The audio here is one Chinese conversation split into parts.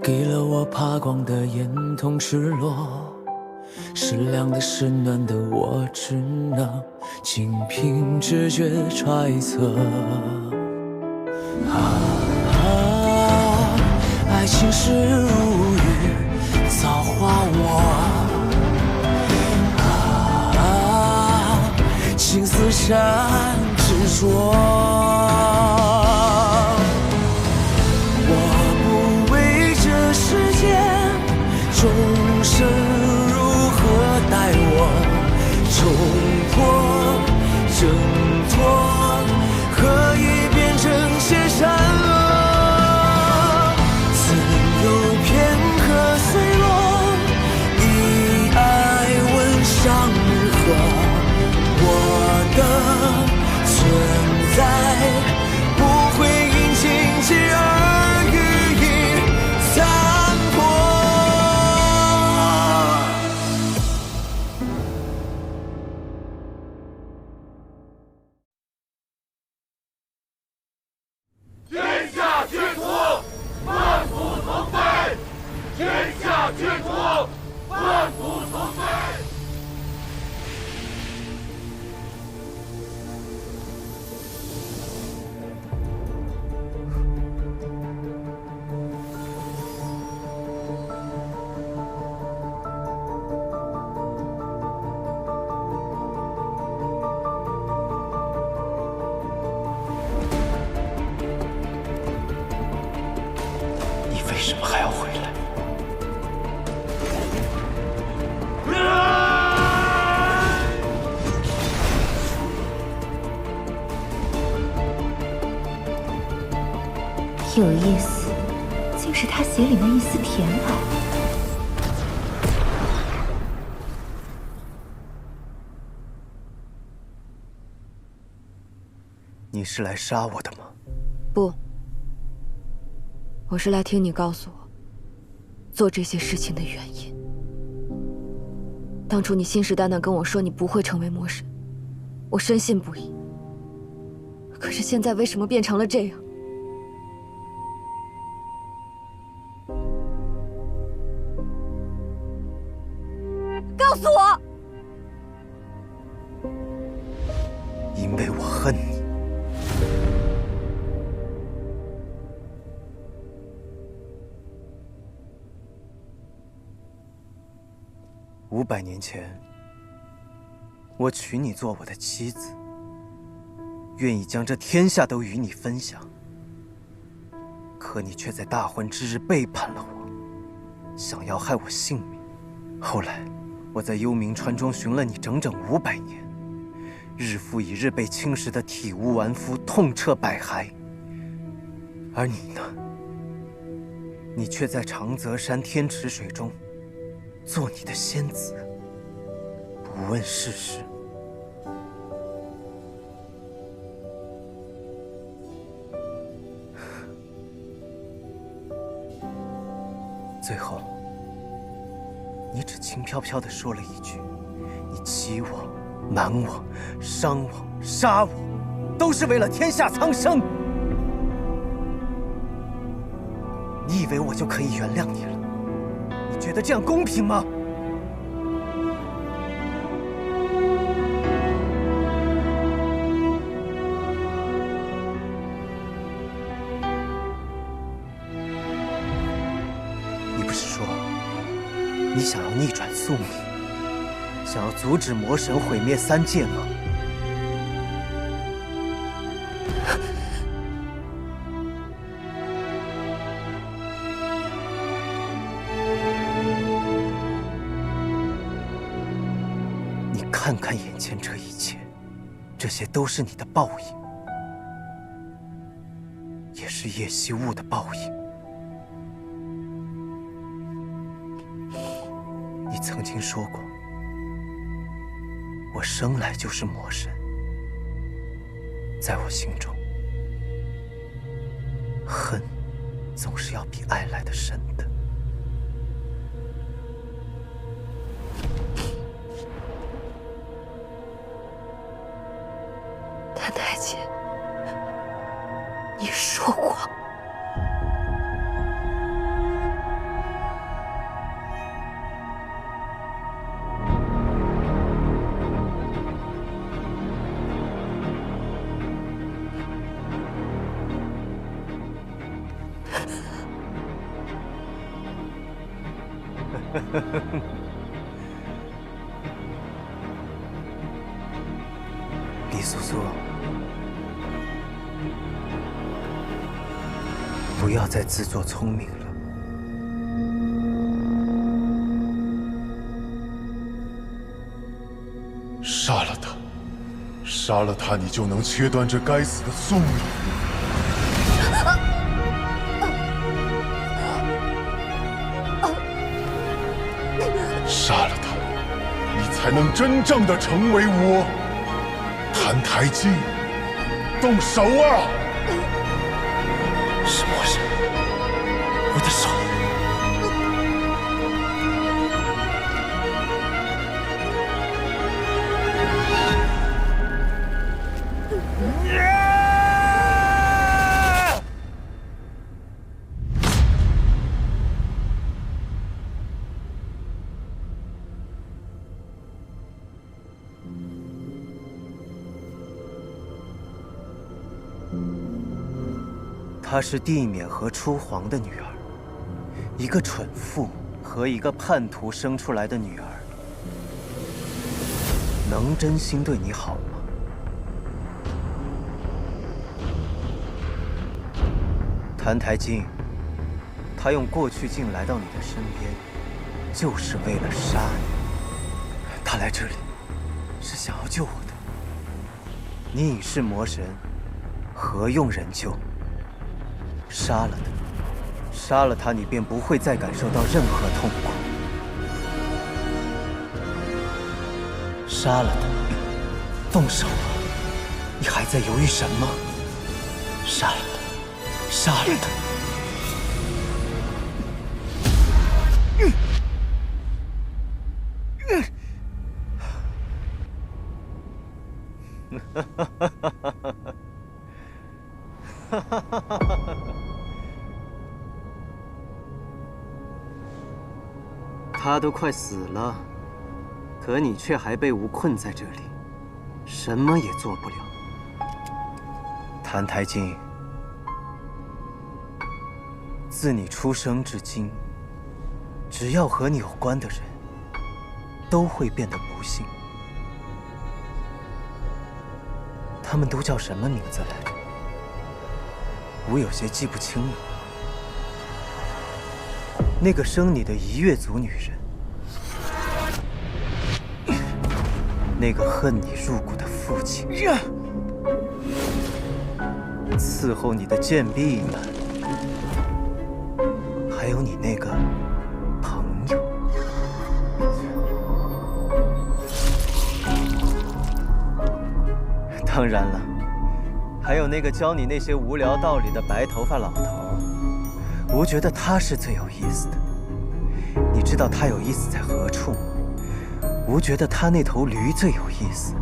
给了我怕光的眼，同赤裸，是凉的，是暖的，我只能仅凭直觉揣测。爱情是如雨，造化我。情丝缠执着。我不为这世间众生如何待我，冲破挣脱，何以变成些善恶？曾有片刻碎落，以爱问伤日何？我的存在不会因荆棘而予以残破。天下君主，万古同飞！天下君主，万古同飞！你为什么还要回来？有意思，竟是他血里那一丝甜爱。你是来杀我的吗？不，我是来听你告诉我做这些事情的原因。当初你信誓旦旦跟我说你不会成为魔神，我深信不疑。可是现在为什么变成了这样？告诉我！因为我恨你。500年前，我娶你做我的妻子，愿意将这天下都与你分享。可你却在大婚之日背叛了我，想要害我性命。后来，我在幽冥川中寻了你整整500年，日复一日被侵蚀得体无完肤，痛彻百骸。而你呢？你却在长泽山天池水中做你的仙子，不问世事。最后，你只轻飘飘地说了一句：“你欺我、瞒我、伤我、杀我，都是为了天下苍生。”你以为我就可以原谅你了？你觉得这样公平吗？你不是说你想要逆转宿命，想要阻止魔神毁灭3界吗？你看看眼前这一切，这些都是你的报应，也是叶惜雾的报应。你曾经说过，我生来就是魔神，在我心中，恨总是要比爱来的深的。谭太姐，你说过，李素素，不要再自作聪明了。杀了他，杀了他，你就能切断这该死的宿命。杀了他，你才能真正的成为我。澹台烬，动手啊！是魔神，我的手。她是地冕和初皇的女儿，一个蠢妇和一个叛徒生出来的女儿，能真心对你好吗？澹台烬，他用过去镜来到你的身边，就是为了杀你。他来这里是想要救我的。你已是魔神，何用人救？杀了他，杀了他，你便不会再感受到任何痛苦。杀了他，动手啊！你还在犹豫什么？杀了他，杀了他！他都快死了，可你却还被吾困在这里，什么也做不了。澹台烬，自你出生至今，只要和你有关的人，都会变得不幸。他们都叫什么名字来着？吾有些记不清了。那个生你的夷越族女人，那个恨你入骨的父亲，伺候你的贱婢们，还有你那个朋友。当然了，还有那个教你那些无聊道理的白头发老头。吾觉得他是最有意思的。你知道他有意思在何处吗？吾觉得他那头驴最有意思，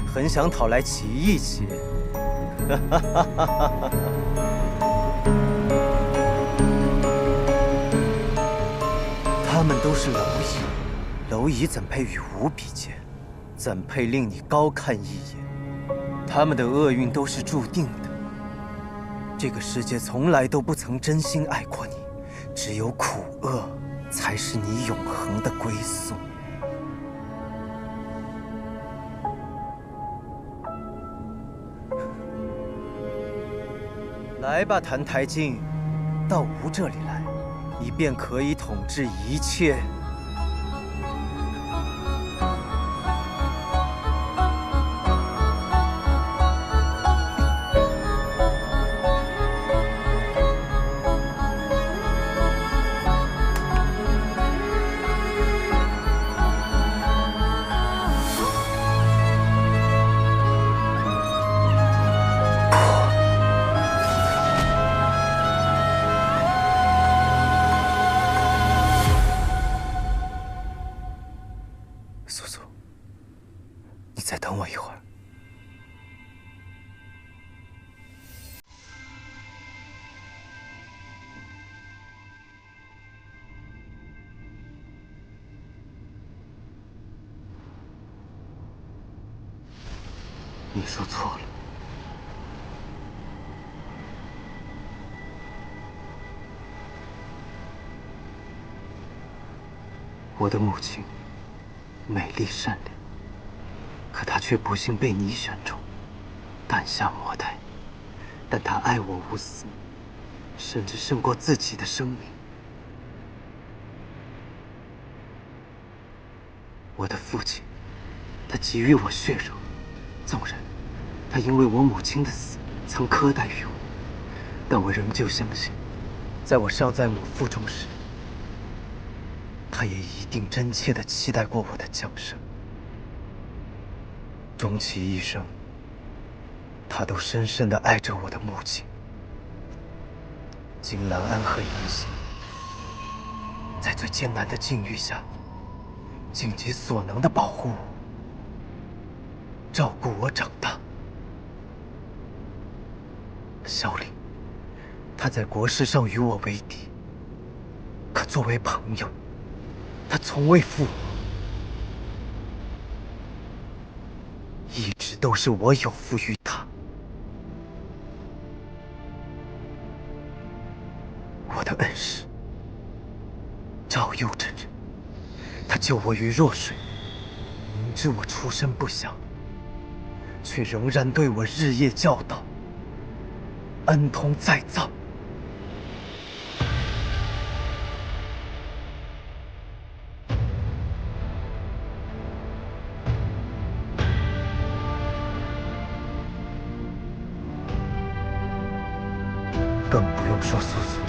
很想讨来骑一骑。他们都是蝼蚁，蝼蚁怎配与吾比肩？怎配令你高看一眼？他们的厄运都是注定的。这个世界从来都不曾真心爱过你，只有苦厄才是你永恒的归宿。来吧，澹台烬，到吾这里来，你便可以统治一切。素素，你再等我一会儿。你说错了。我的母亲美丽善良，可她却不幸被你选中，诞下魔胎。但她爱我无私，甚至胜过自己的生命。我的父亲，他给予我血肉，纵然他因为我母亲的死曾苛待于我，但我仍旧相信，在我尚在母腹中时，他也一定真切地期待过我的降生。终其一生，他都深深地爱着我的母亲。金兰安和银杏，在最艰难的境遇下，尽其所能地保护我，照顾我长大。萧凌，他在国事上与我为敌，可作为朋友，他从未负我，一直都是我有负于他。我的恩师赵佑真人，他救我于弱水，明知我出身不详，却仍然对我日夜教导，恩通再造。更不用说苏苏。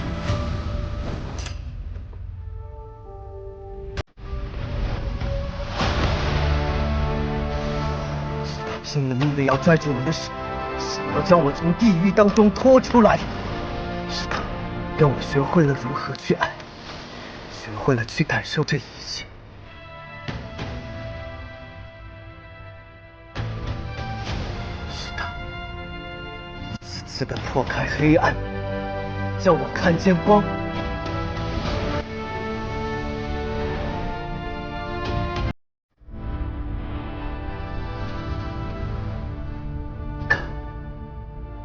拼了命的要拽住我的手，想要将我从地狱当中拖出来。是他，让我学会了如何去爱，学会了去感受这一切。是他，一次次的破开黑暗，叫我看见光。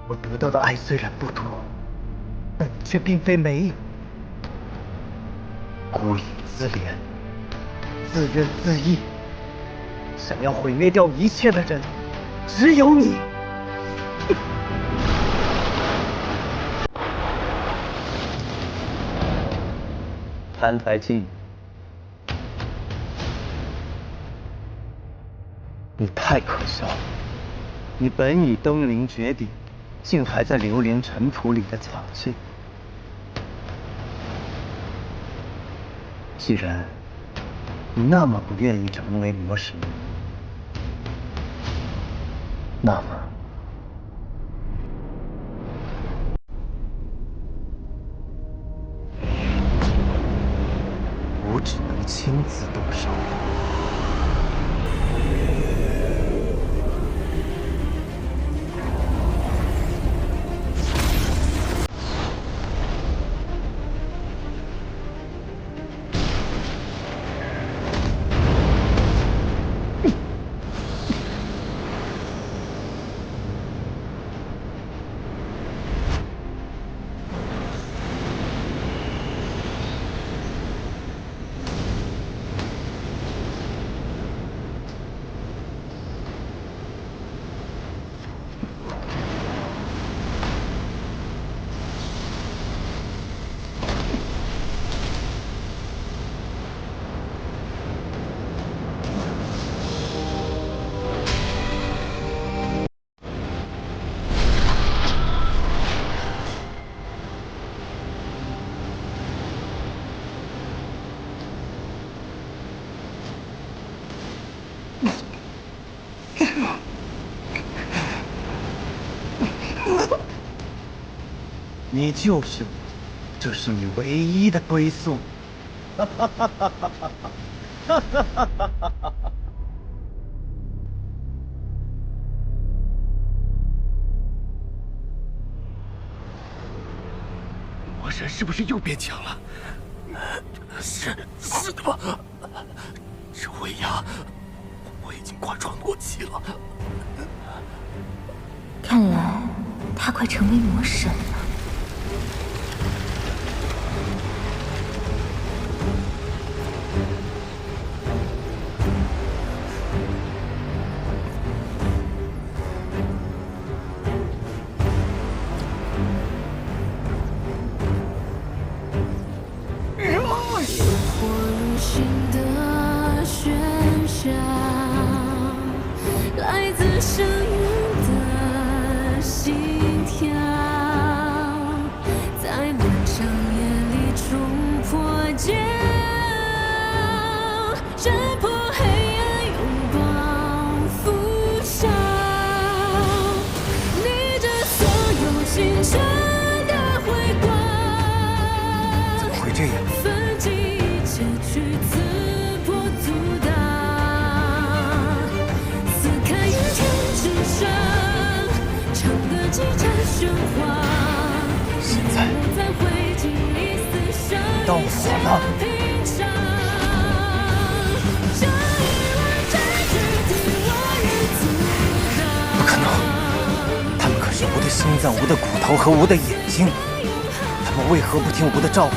我得到的爱虽然不多，但却并非没有。孤影自怜，自怨自艾，想要毁灭掉一切的人，只有你。潘台烬，你太可笑了！你本已登临绝顶，竟还在流连尘土里的藏劲。既然你那么不愿意成为魔神，那么我只能亲自动手。你就是我，这是你唯一的归宿。魔神是不是又变强了？是的吧？这威压，我已经快喘不过气了。看来他快成为魔神了。火如心的喧嚣，来自声音的心跳，在漫长夜里冲破煎熬，挣破黑暗，拥抱腐朽，逆着所有星辰的辉光。怎么会这样？奋起一切去刺破阻挡，撕开云天之上，唱歌激战喧哗。现在到我了。不可能，他们可是吾的心脏、吾的骨头和吾的眼睛，他们为何不听吾的召唤？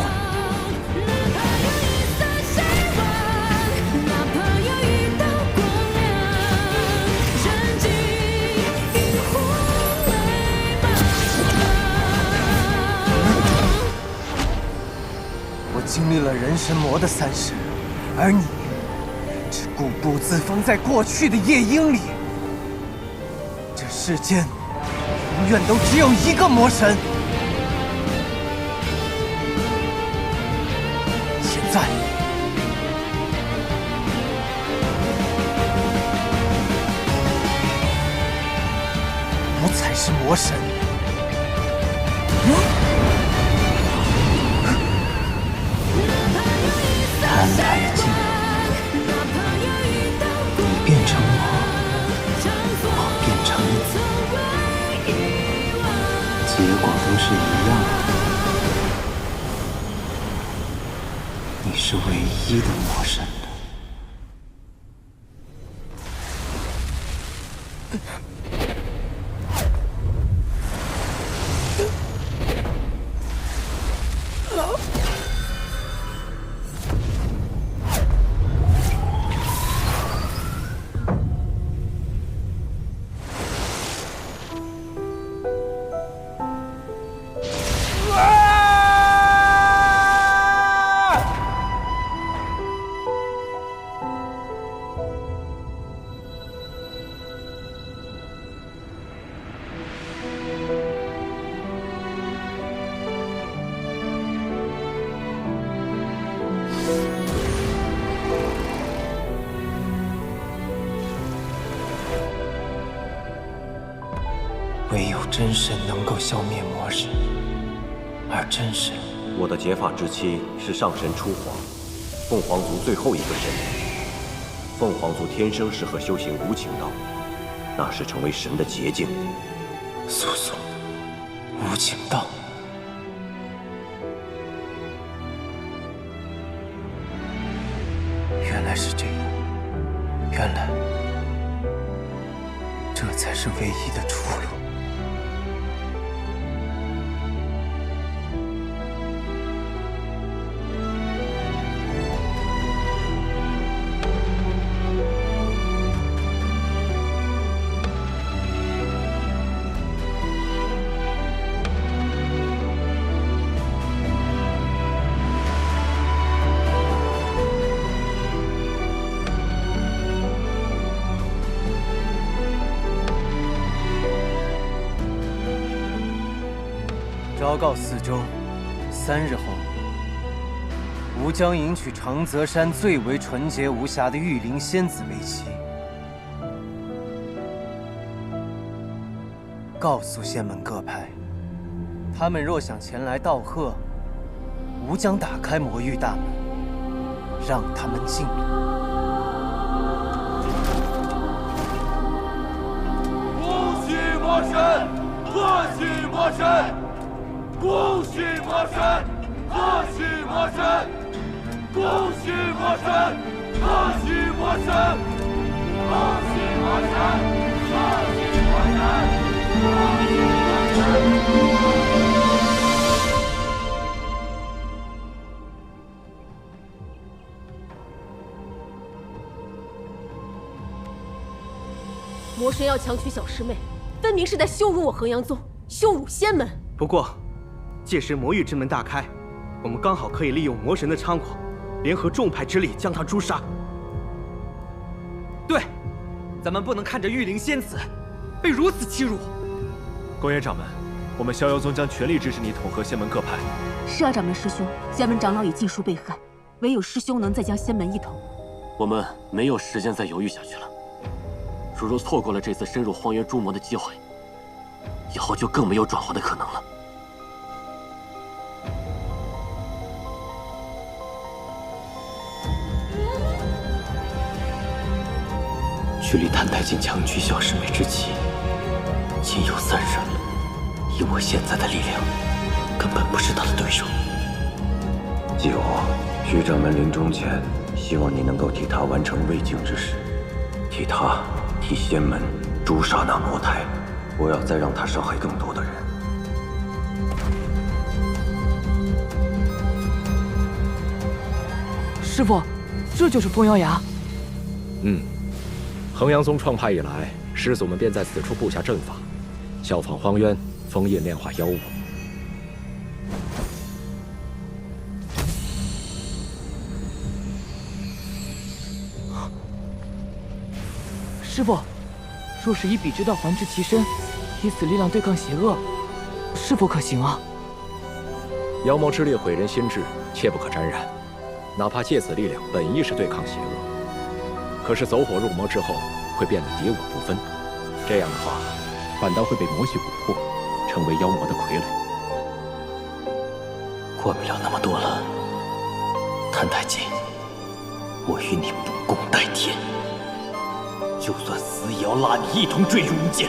我经历了人神魔的30，而你只固步自封在过去的夜莺里。这世间永远都只有一个魔神。现在，我才是魔神。看太近，你变成我变成你，结果都是一样的。你是唯一的魔神了。唯有真神能够消灭魔神，而真神，我的结发之妻是上神初皇，凤凰族最后一个神。凤凰族天生适合修行无情道，那是成为神的捷径。素素，无情道。原来是这样，原来这才是唯一的出路。昭告四周，3日后，吾将迎娶长泽山最为纯洁无瑕的玉灵仙子为妻。告诉仙门各派，他们若想前来道贺，吾将打开魔域大门，让他们进来。恭喜魔神，贺喜魔神！恭喜魔神，贺喜魔神！恭喜魔神，贺喜魔神！恭喜魔神，贺喜魔神！恭喜魔神！魔神要强娶小师妹，分明是在羞辱我衡阳宗，羞辱仙门。不过，届时魔域之门大开，我们刚好可以利用魔神的猖狂，联合众派之力将他诛杀。对，咱们不能看着玉灵仙子被如此欺辱。公园掌门，我们逍遥宗将全力支持你统合仙门各派。是啊，掌门师兄，仙门长老已尽数被害，唯有师兄能再将仙门一统。我们没有时间再犹豫下去了。如若错过了这次深入荒原诛魔的机会，以后就更没有转圜的可能了。距离谭太进强取小师妹之期，仅有3日了。以我现在的力量，根本不是他的对手。继我，徐掌门临终前，希望你能够替他完成未竟之事，替仙门诛杀那魔胎，不要再让他伤害更多的人。师傅，这就是风妖崖。衡阳宗创派以来，师祖们便在此处布下阵法，效仿荒渊，封印炼化妖物。师傅，若是以彼之道还治其身，以此力量对抗邪恶，是否可行啊？妖魔之力毁人心智，切不可沾染。哪怕借此力量本意是对抗邪恶，可是走火入魔之后，会变得敌我不分。这样的话，反倒会被魔系蛊惑，成为妖魔的傀儡。管不了那么多了，谭太进，我与你不共戴天，就算死也要拉你一同坠入无间。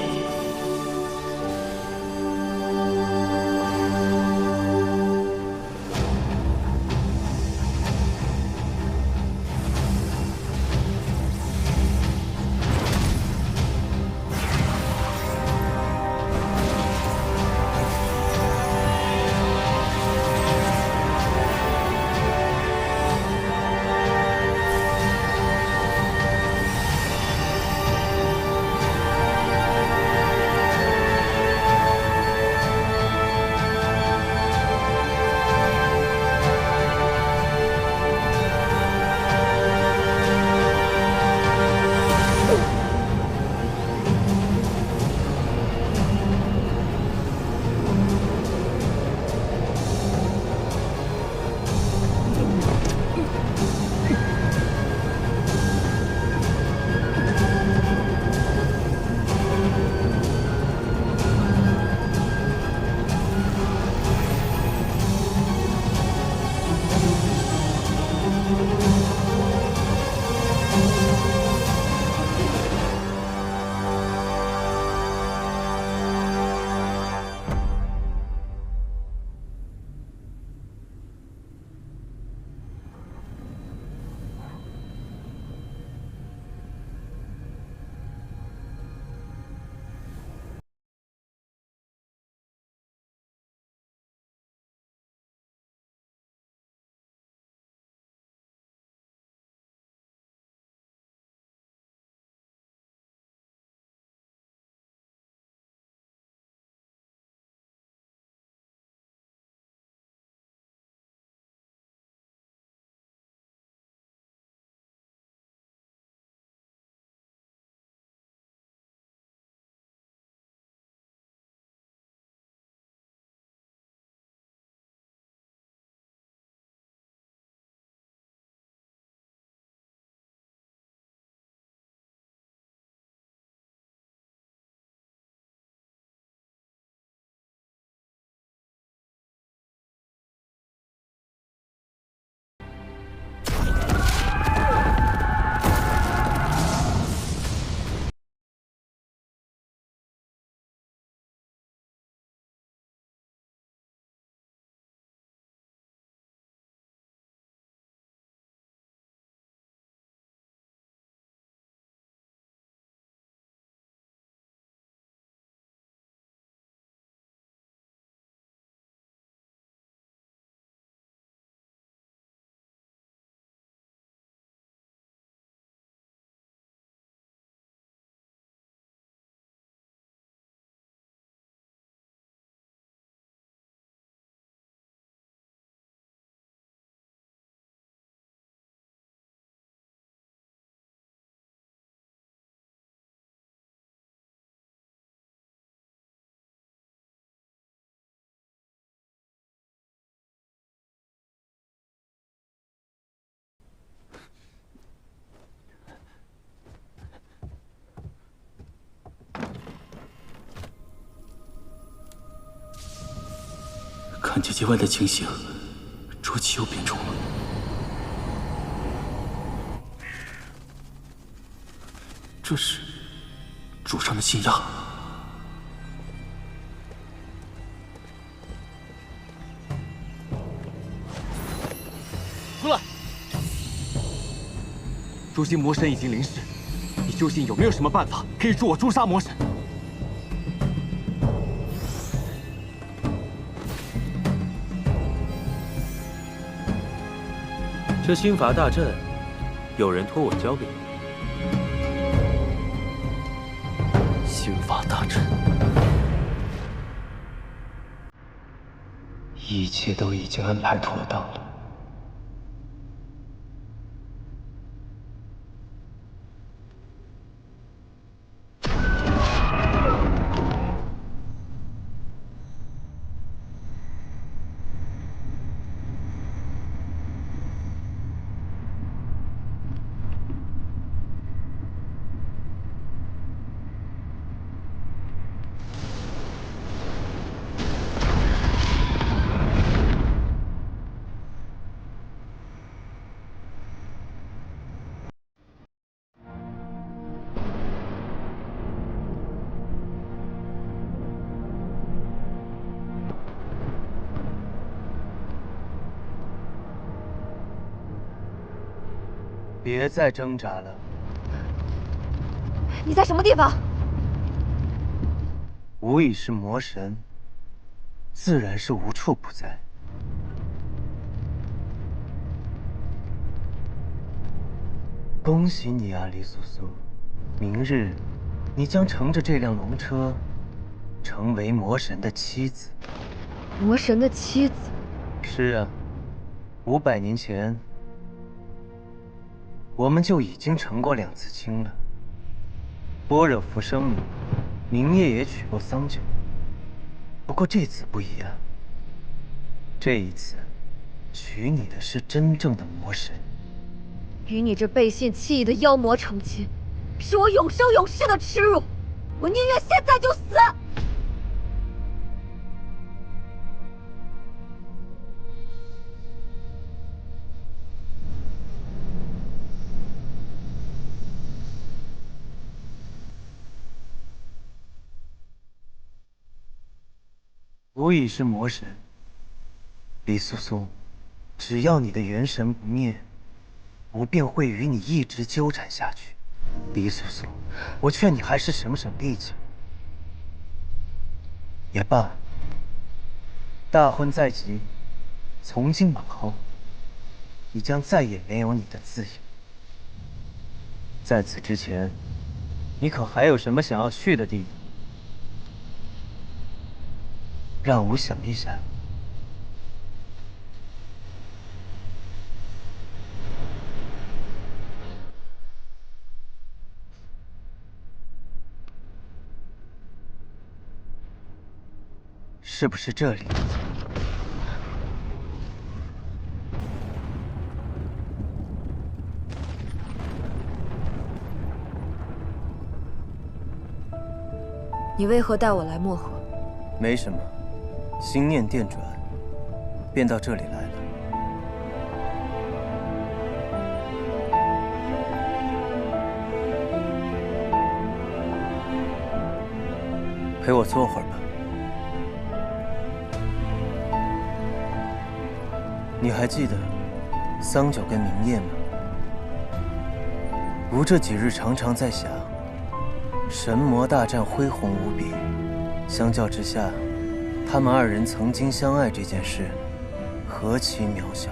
看结界外的情形，浊气又变重了。这是主上的信压。出来！诛心魔神已经临世，你究竟有没有什么办法可以助我诛杀魔神？这心法大阵，有人托我交给你。心法大阵，一切都已经安排妥当了。别再挣扎了。你在什么地方？吾已是魔神，自然是无处不在。恭喜你啊，李素素！明日，你将乘着这辆龙车，成为魔神的妻子。魔神的妻子？是啊，500年前。我们就已经成过2次亲了。般若浮生里，明夜也娶过桑九。不过这次不一样，这一次娶你的是真正的魔神。与你这背信弃义的妖魔成亲，是我永生永世的耻辱。我宁愿现在就死。吾已是魔神，李素素，只要你的元神不灭，吾便会与你一直纠缠下去。李素素，我劝你还是省省力气。也罢，大婚在即，从今往后，你将再也没有你的自由。在此之前，你可还有什么想要去的地方？让吾想一想。是不是这里？你为何带我来漠河？没什么。心念电转，便到这里来了。陪我坐会儿吧。你还记得桑九跟明夜吗？吾这几日常常在想，神魔大战恢宏无比，相较之下，他们2人曾经相爱这件事，何其渺小！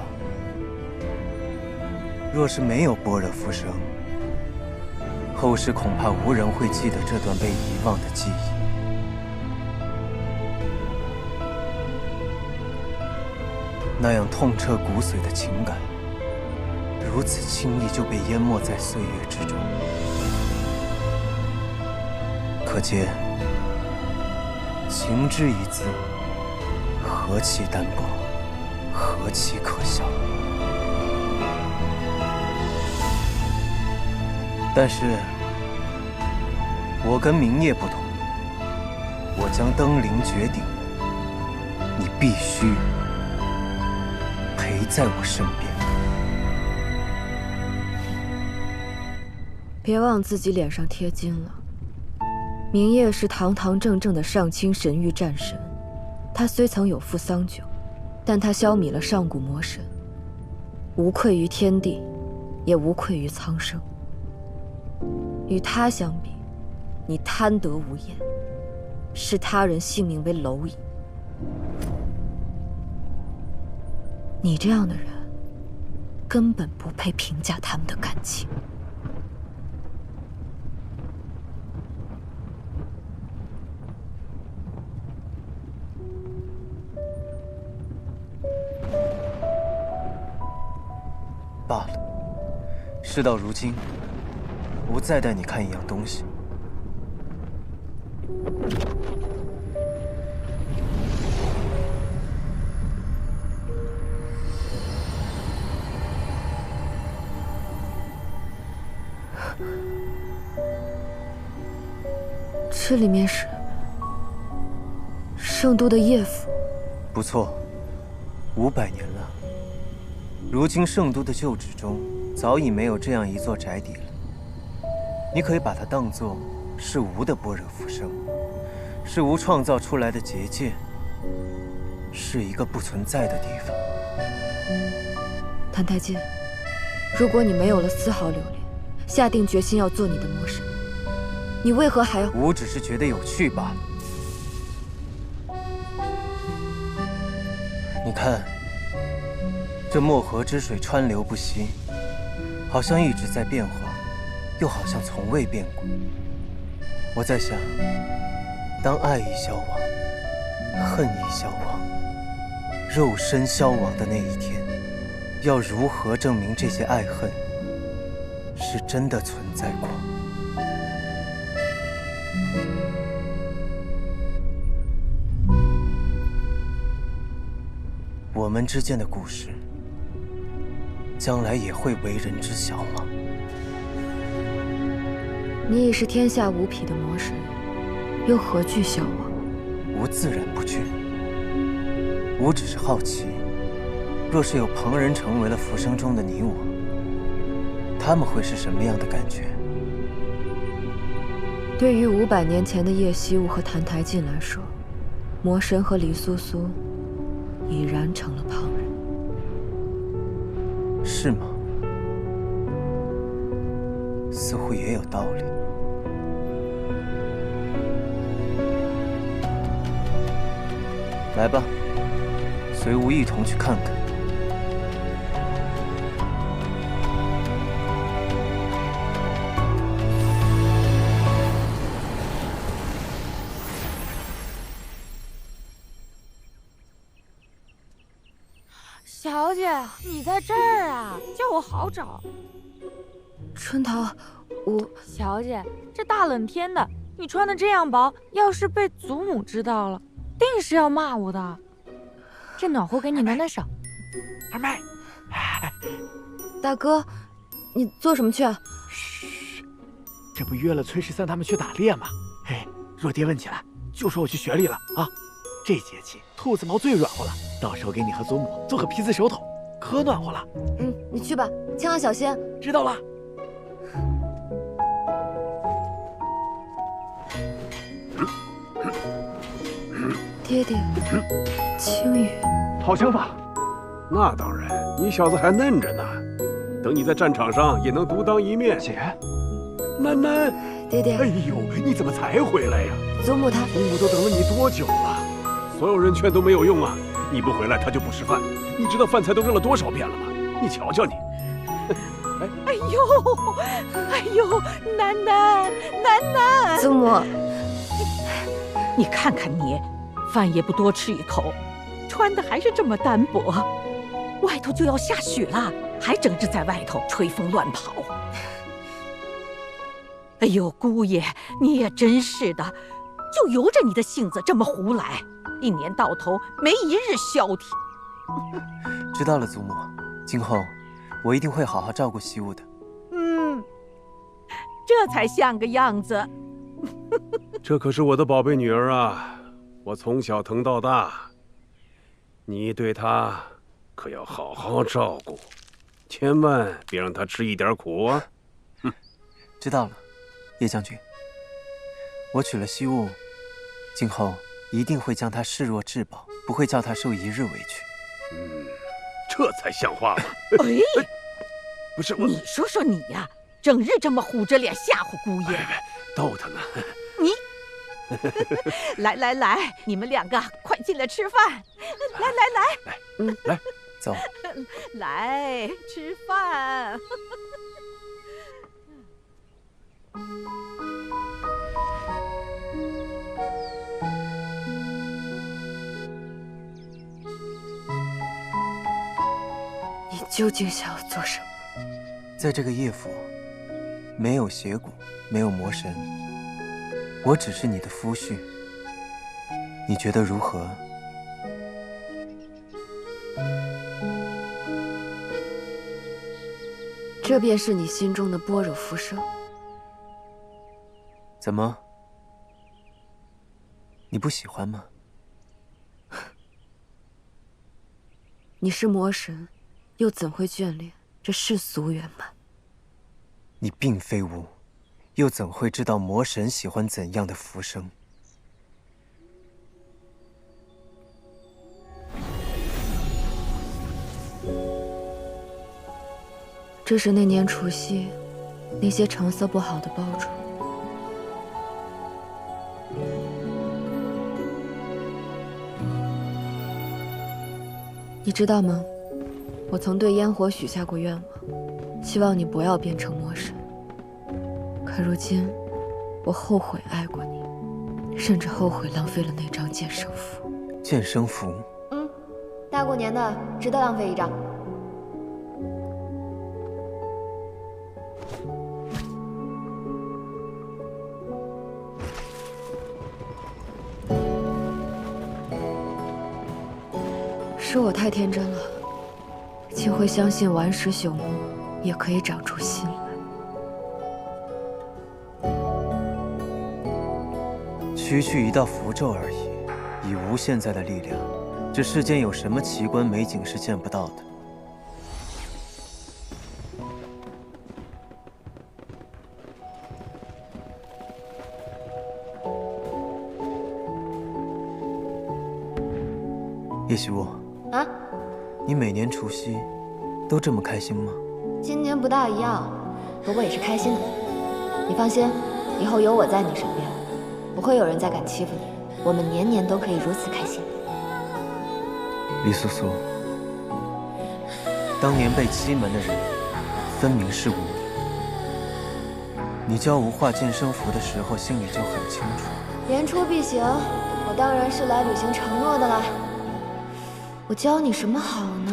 若是没有般若浮生，后世恐怕无人会记得这段被遗忘的记忆。那样痛彻骨髓的情感，如此轻易就被淹没在岁月之中。可见，情之一字，何其单薄，何其可笑！但是，我跟明夜不同，我将登临绝顶，你必须陪在我身边。别忘自己脸上贴金了。明夜是堂堂正正的上清神域战神，他虽曾有负桑酒，但他消弭了上古魔神，无愧于天地，也无愧于苍生。与他相比，你贪得无厌，视他人性命为蝼蚁。你这样的人，根本不配评价他们的感情。罢了，事到如今，吾再带你看一样东西。这里面是圣都的夜府。不错，500年了。如今圣都的旧址中，早已没有这样一座宅邸了。你可以把它当作是吾的般若浮生，是吾创造出来的结界，是一个不存在的地方。谭太监，如果你没有了丝毫留恋，下定决心要做你的魔神，你为何还要？吾只是觉得有趣罢了。你看，这漠河之水川流不息，好像一直在变化，又好像从未变过。我在想，当爱已消亡，恨已消亡，肉身消亡的那一天，要如何证明这些爱恨是真的存在过？我们之间的故事，将来也会为人知晓吗？你已是天下无匹的魔神，又何惧消亡？吾自然不惧。吾只是好奇，若是有旁人成为了浮生中的你我，他们会是什么样的感觉？对于500年前的叶希雾和谭台烬来说，魔神和黎苏苏已然成了旁人。是吗？似乎也有道理。来吧，随吾一同去看看。小姐，你在这儿啊？叫我好找。春桃，小姐，这大冷天的，你穿的这样薄，要是被祖母知道了，定是要骂我的。这暖和给你暖暖手。二妹，大哥，你做什么去啊？嘘，这不约了崔13他们去打猎吗？嘿，若爹问起来，就说我去学历了啊。这节气兔子毛最软和了，到时候给你和祖母做个皮子手桶，可暖和了。你去吧，千万小心。知道了。爹爹，青羽，好想法。那当然，你小子还嫩着呢，等你在战场上也能独当一面。姐，楠楠，爹爹，哎呦，你怎么才回来呀？祖母她，祖母都等了你多久了？所有人劝都没有用啊！你不回来，他就不吃饭。你知道饭菜都扔了多少遍了吗？你瞧瞧你。哎呦，楠楠，祖母，你看看你，饭也不多吃一口，穿的还是这么单薄。外头就要下雪了，还整日在外头吹风乱跑。哎呦，姑爷，你也真是的，就由着你的性子这么胡来，一年到头没一日消停。知道了，祖母，今后我一定会好好照顾希雾的。这才像个样子。这可是我的宝贝女儿啊，我从小疼到大，你对他可要好好照顾，千万别让他吃一点苦啊！哼，知道了，叶将军。我娶了西雾，今后一定会将她视若至宝，不会叫她受一日委屈。这才像话吧？哎，不是我，你说说你呀，整日这么虎着脸吓唬姑爷，逗他呢。你。来，你们两个快进来吃饭！来，来，走。来吃饭。你究竟想要做什么？在这个夜府，没有邪蛊，没有魔神。我只是你的夫婿，你觉得如何？这便是你心中的般若浮生。怎么？你不喜欢吗？你是魔神，又怎会眷恋这世俗圆满？你并非巫。又怎会知道魔神喜欢怎样的浮生？这是那年除夕，那些成色不好的爆竹。你知道吗？我曾对烟火许下过愿望，希望你不要变成魔神。可如今，我后悔爱过你，甚至后悔浪费了那张剑生符。剑生符？大过年的，值得浪费一张。是我太天真了，竟会相信顽石朽木也可以长出心来。区区一道符咒而已，以无现在的力量，这世间有什么奇观美景是见不到的？叶希雾啊，你每年除夕都这么开心吗？今年不大一样，不过也是开心的。你放心，以后有我在你身边。不会有人再敢欺负你，我们年年都可以如此开心。李素素，当年被欺瞒的人，分明是无你。你教无化剑生符的时候，心里就很清楚。言出必行，我当然是来履行承诺的啦。我教你什么好呢？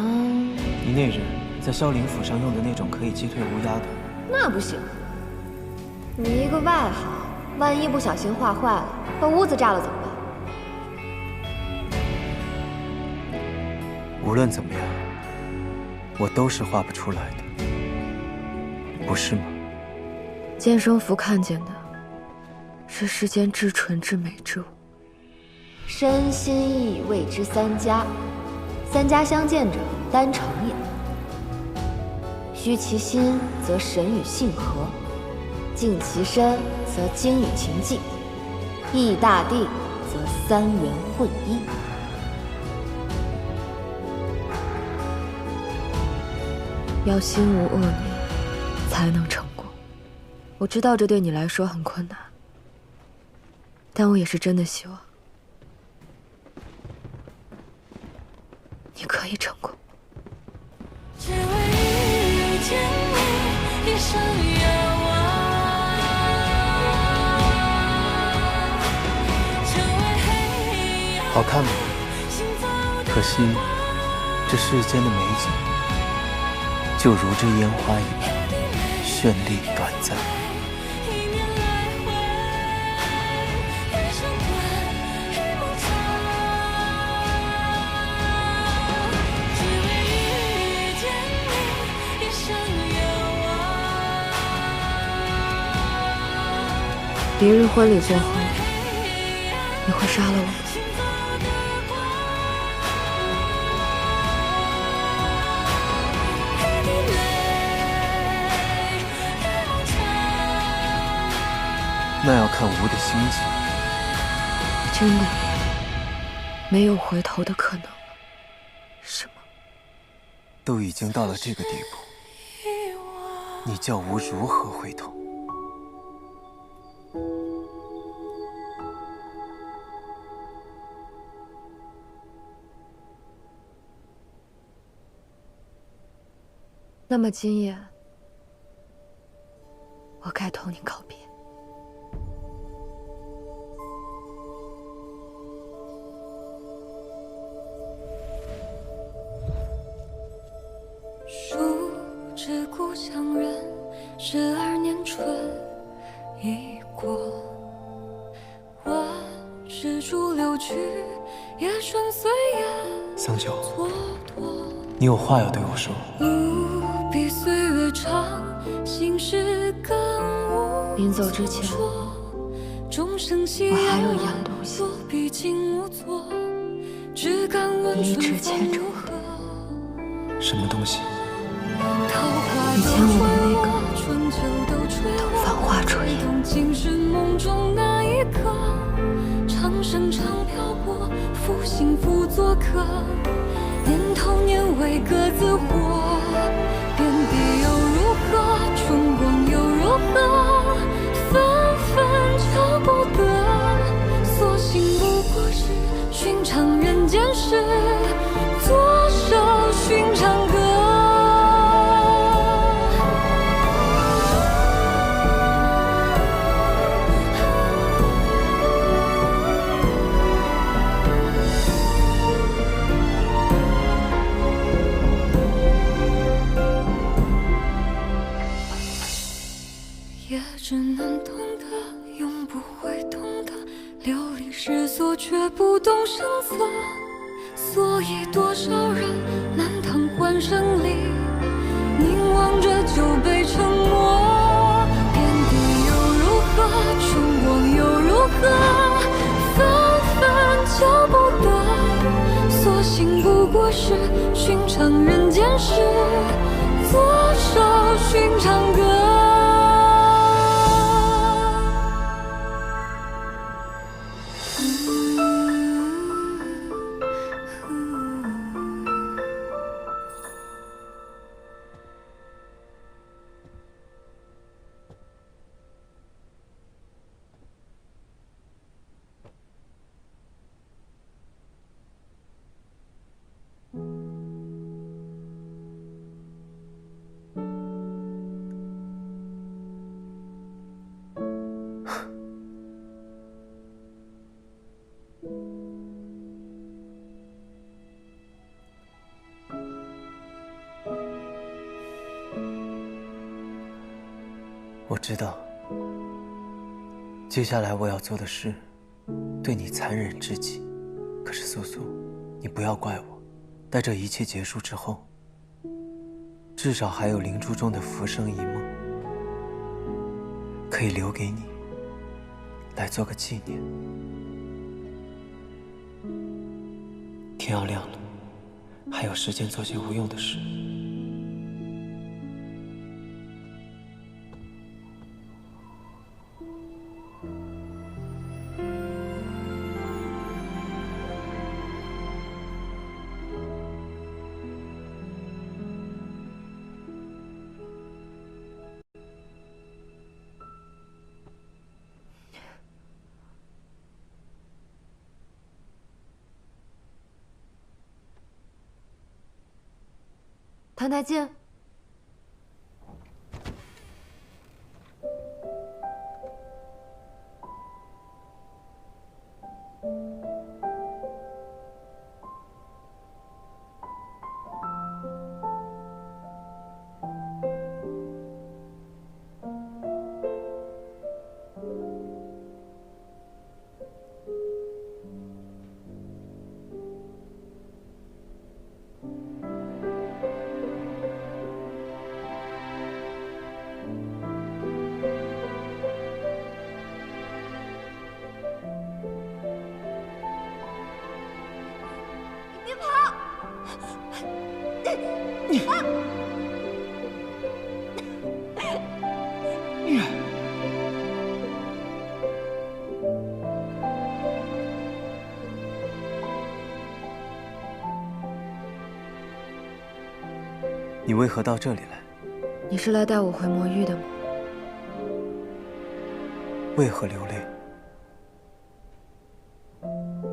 你那日在萧灵府上用的那种可以击退乌鸦的，那不行。你一个外行。万一不小心画坏了，把屋子炸了怎么办？无论怎么样，我都是画不出来的，不是吗？剑生符看见的是世间至纯至美之物。身心意谓之三家，三家相见者，单成也。虚其心，则神与性合；静其身，则精与情济；益大地，则三元混一。要心无恶念，才能成功。我知道这对你来说很困难，但我也是真的希望你可以成功。只为遇见你，一生遥望。好看吗？可惜，这世间的美景，就如这烟花一般，绚丽短暂。别人婚礼过后，你会杀了我吗？那要看吾的心情。真的没有回头的可能了，是吗？都已经到了这个地步，你叫吾如何回头？那么今夜，我该同你告别。数至故乡人，12年春已过。万事逐流去，也顺岁月桑九，蹉跎。你有话要对我说。不比岁月长，心事更无。临走之前，我还有一样东西，你一直牵着我。什么东西？以前我的那个等繁花烛夜。长生长漂泊，负心负作客。年头年尾各自活，遍地又如何？春光又如何？纷纷求不得，所幸不过是寻常人间事，左手寻常歌。也只能懂得，永不会懂得，流离失所却不懂声色，所以多少人难堂欢声里，凝望着酒杯沉默。遍地又如何？春光又如何？纷纷求不得，所幸不过是寻常人间事，左手寻常歌。我知道，接下来我要做的事，对你残忍至极。可是素素，你不要怪我。待这一切结束之后，至少还有灵珠中的浮生一梦，可以留给你，来做个纪念。天要亮了，还有时间做些无用的事。唐太监，为何到这里来？你是来带我回魔域的吗？为何流泪？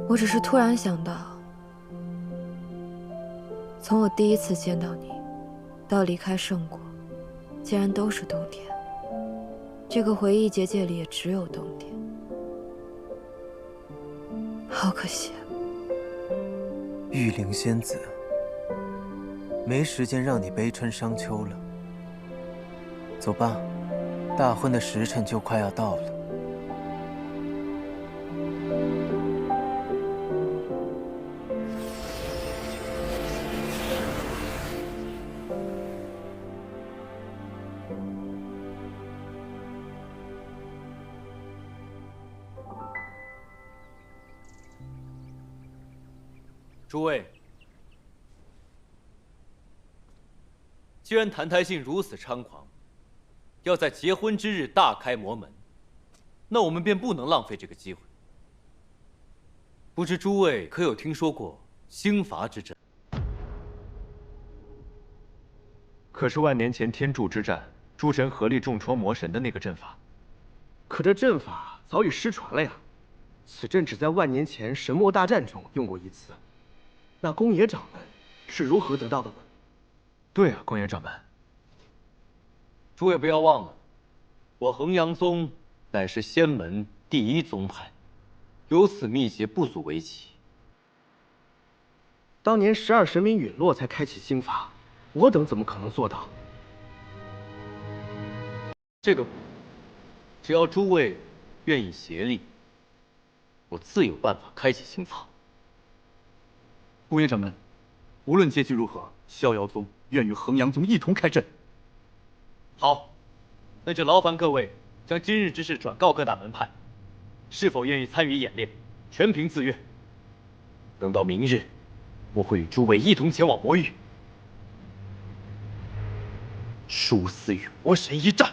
我只是突然想到，从我第一次见到你，到离开圣国，竟然都是冬天。这个回忆结界里也只有冬天，好可惜啊！玉灵仙子，没时间让你悲春伤秋了。走吧，大婚的时辰就快要到了。诸位，既然谭台信如此猖狂，要在结婚之日大开魔门，那我们便不能浪费这个机会。不知诸位可有听说过兴伐之阵？可是万年前天柱之战，诸神合力重创魔神的那个阵法。可这阵法早已失传了呀。此阵只在万年前神魔大战中用过一次。那宫野掌门是如何得到的呢？对啊，宫野掌门。诸位不要忘了，我衡阳宗乃是仙门第一宗派，有此秘诀不足为奇。当年12神明陨落才开启兴法，我等怎么可能做到？这个，只要诸位愿意协力，我自有办法开启兴法。宫野掌门，无论结局如何，逍遥宗愿与衡阳宗一同开阵。好，那就劳烦各位将今日之事转告各大门派，是否愿意参与演练，全凭自愿。等到明日，我会与诸位一同前往魔域，殊死与魔神一战。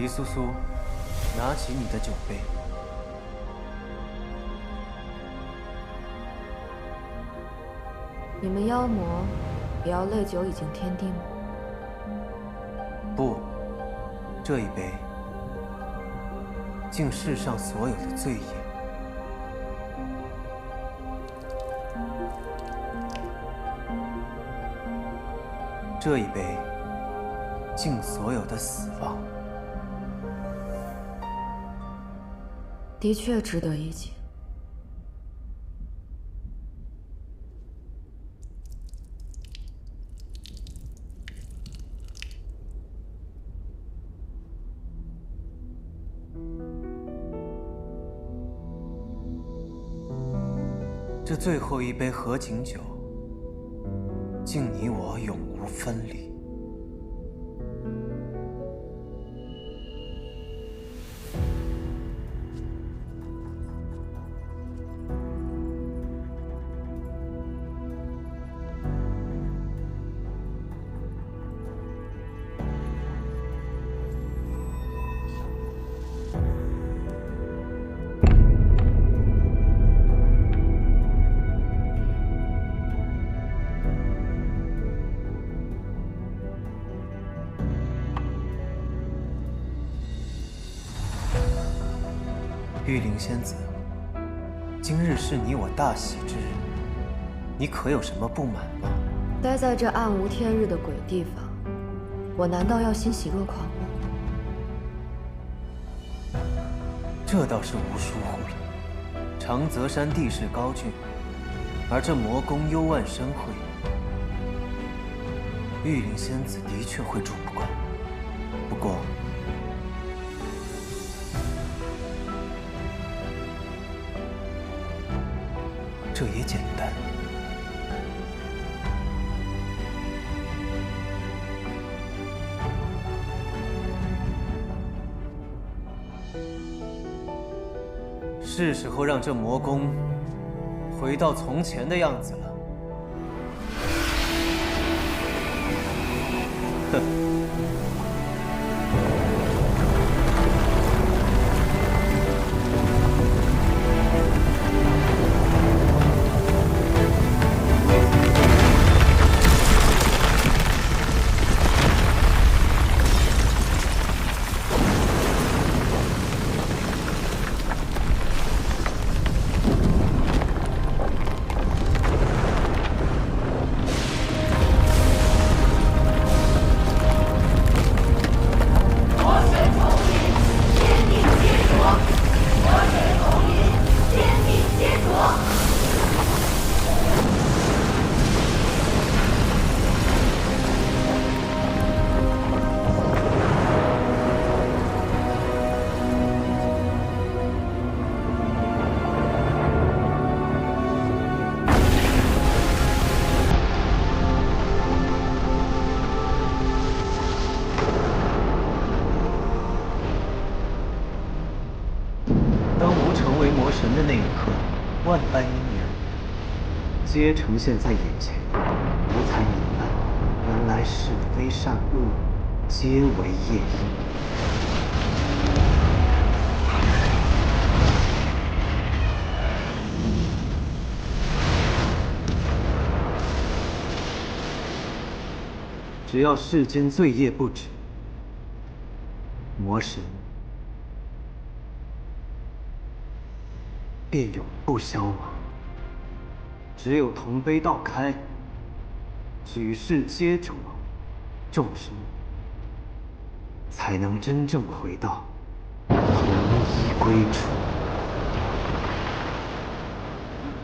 黎苏苏，拿起你的酒杯。你们妖魔也要泪酒以敬天地吗？不，这一杯敬世上所有的罪业。这一杯敬所有的死亡。的确值得一敬。这最后一杯合卺酒，敬你我永无分离。玉灵仙子，今日是你我大喜之日，你可有什么不满吗？待在这暗无天日的鬼地方，我难道要欣喜若狂吗？这倒是无疏忽了。长泽山地势高峻，而这魔宫幽暗深晦，玉灵仙子的确会住不惯。不过，这也简单。是时候让这魔宫回到从前的样子了。哼。神的那一刻，万般因缘皆呈现在眼前，我才明白，原来是非善恶皆为业因。只要世间罪业不止，魔神便永不消亡。只有同悲道开，举世皆浊，众生才能真正回到同一归处。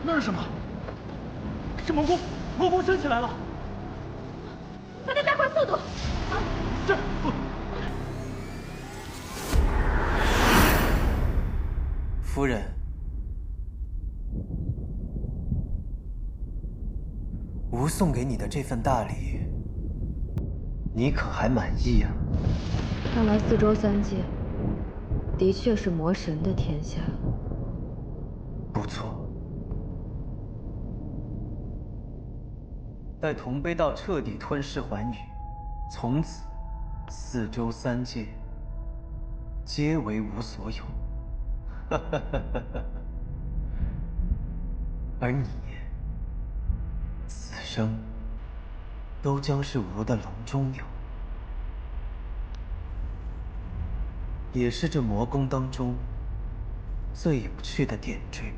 那是什么？是魔宫，魔宫升起来了！大家加快速度！这。夫人，吾送给你的这份大礼，你可还满意啊？看来四周三界的确是魔神的天下。不错。待同悲道彻底吞噬寰宇，从此四周三界皆为吾所有。而你，此生都将是吾的笼中鸟，也是这魔宫当中最有趣的点缀。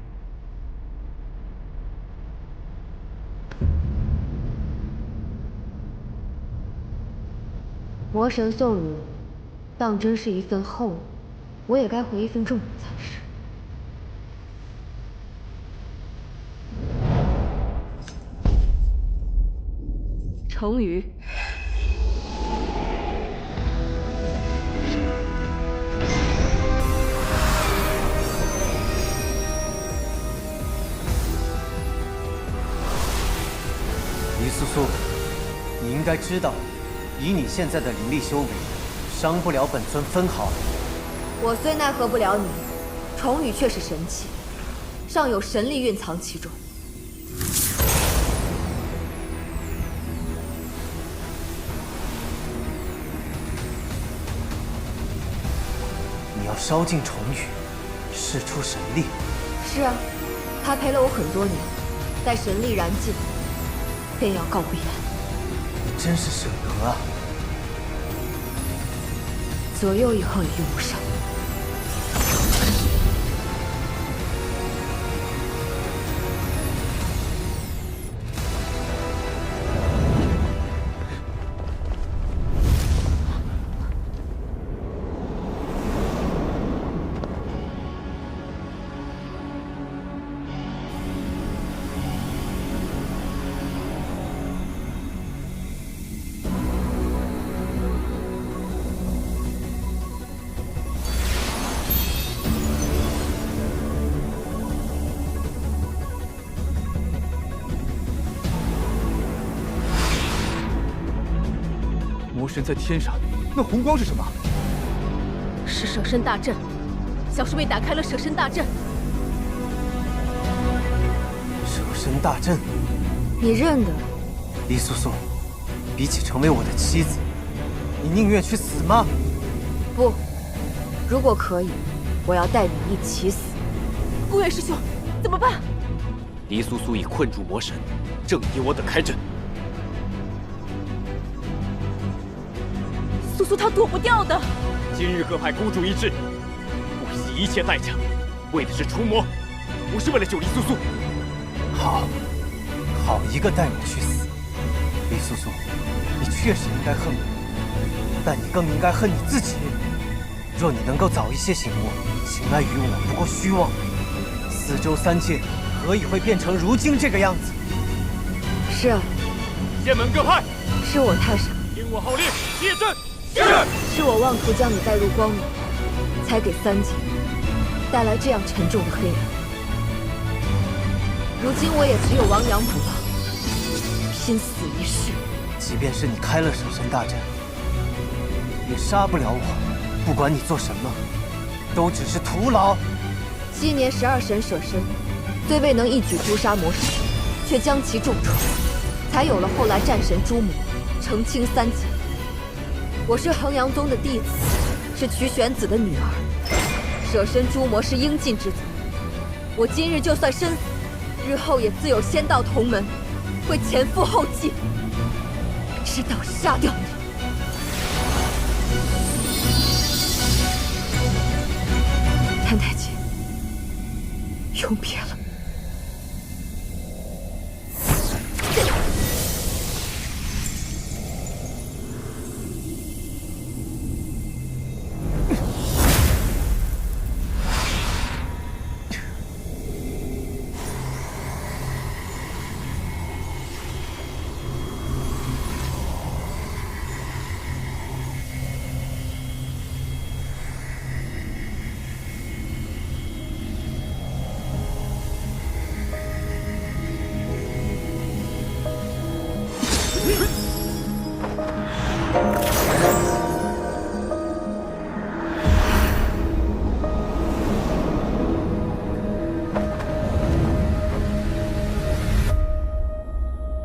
魔神送你，当真是一份厚礼，我也该回一份重礼才是。成语。黎素素，你应该知道，以你现在的灵力修为，伤不了本尊分毫。我虽奈何不了你，重羽却是神器，尚有神力蕴藏其中。你要烧尽重羽，释出神力。是啊，他陪了我很多年，待神力燃尽，便要告别。你真是舍得啊！左右以后也用不上。魔神在天上，那红光是什么？是舍身大阵，小师妹打开了舍身大阵。舍身大阵，你认得？黎素素，比起成为我的妻子，你宁愿去死吗？不，如果可以，我要带你一起死。顾远师兄，怎么办？黎素素已困住魔神，正依我等开阵。素素她躲不掉的。今日各派公主一致，不惜一切代价，为的是除魔，不是为了救黎素素。好，好一个带我去死！黎素素，你确实应该恨我，但你更应该恨你自己。若你能够早一些醒悟，情爱于我不过虚妄，四周三界何以会变成如今这个样子？是啊，剑门各派，是我太傻，听我号令，列阵。是我妄图将你带入光明，才给三界带来这样沉重的黑暗。如今我也只有亡羊补牢，拼死一试。即便是你开了舍身大阵，也杀不了我。不管你做什么，都只是徒劳。昔年12神舍身，虽未能一举诛杀魔神，却将其重创，才有了后来战神诛魔，澄清三界。我是衡阳宗的弟子，是曲玄子的女儿，舍身诛魔是应尽之责。我今日就算身死，日后也自有仙道同门，会前赴后继，直到杀掉你。谭太姐，永别了。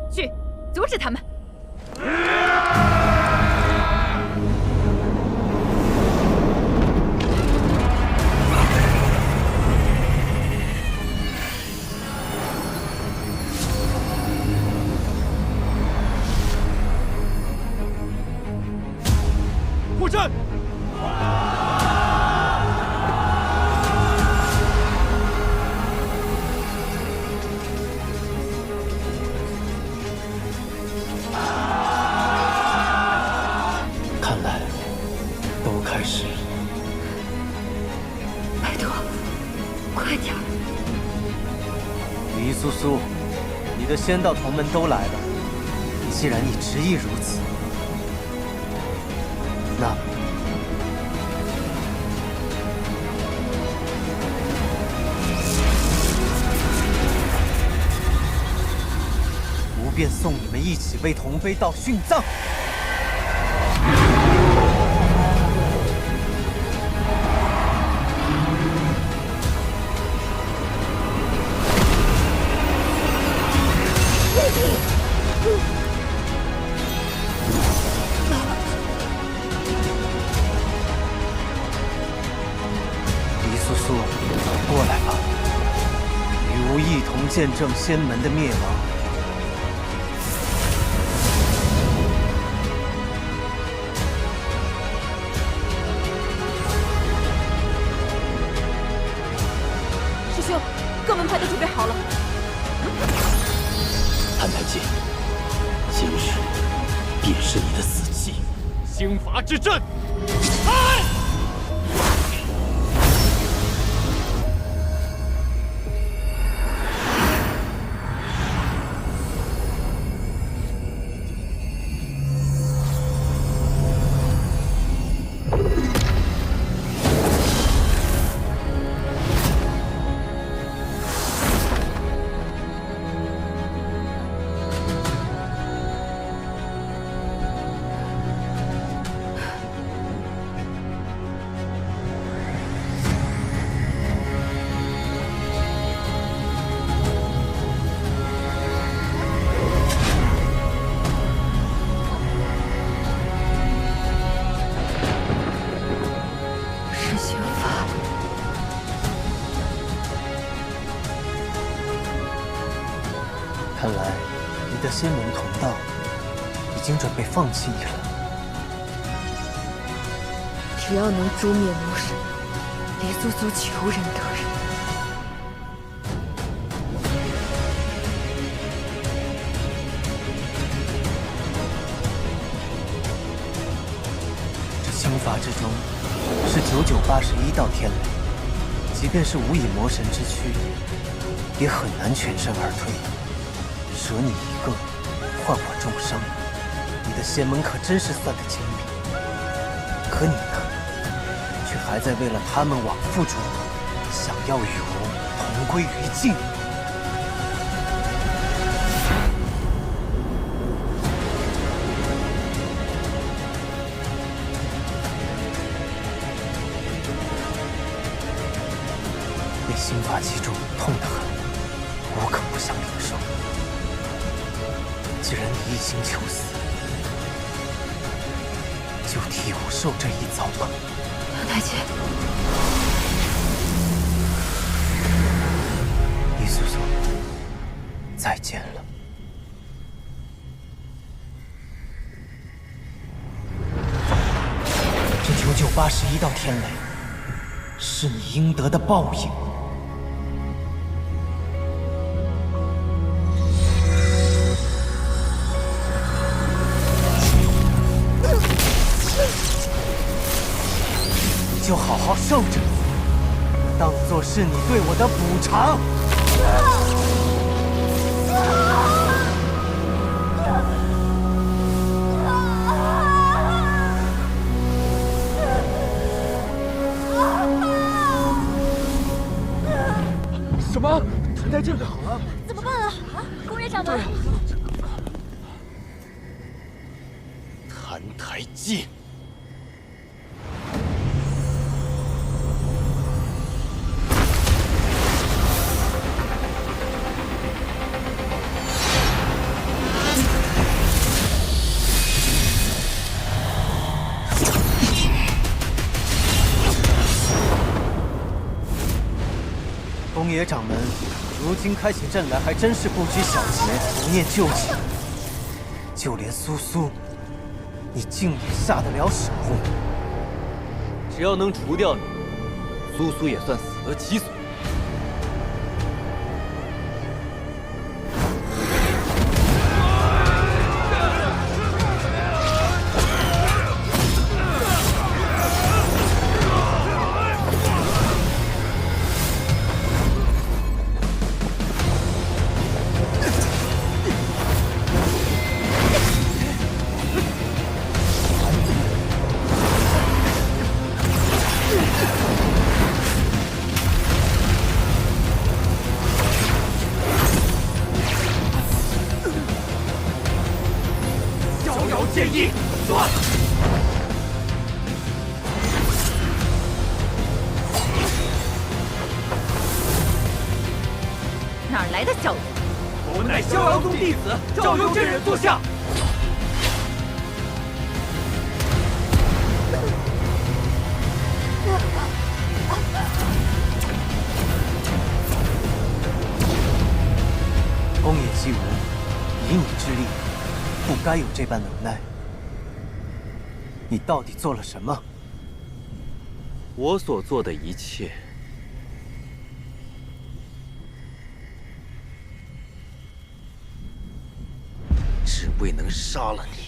去，阻止他们！李苏苏，你的仙道同门都来了。既然你执意如此，那么吾便送你们一起为同妃道殉葬。李苏苏，过来吧，与吾一同见证仙门的灭亡。师兄，各门派都准备好了。澹台烬，今日便是你的死期。兴伐之阵，看来你的仙门同道已经准备放弃你了。只要能诛灭魔神，李苏苏求人得人。这兴伐之中是9981道天雷，即便是无以魔神之躯，也很难全身而退。舍你一个，换我重伤，你的仙门可真是算得精明。可你呢，却还在为了他们往复中，想要与吾同归于尽。被兴伐击中，痛得很，我可不想领受。既然你一心求死，就替我受这一遭吧。太姐，李苏苏，再见了。这9981道天雷，是你应得的报应。就好好受着，当做是你对我的补偿。什么？澹台烬好了？怎么办啊？公爷掌门，澹台烬。东野掌门，如今开起阵来还真是不拘小节，不念旧情。就连苏苏，你竟也下得了手？只要能除掉你，苏苏也算死得其所。义，断！哪来的小人？我乃逍遥宗弟子，赵幽真人坐下。宫野西武，以你之力，不该有这般能耐。你到底做了什么？我所做的一切，只为能杀了你。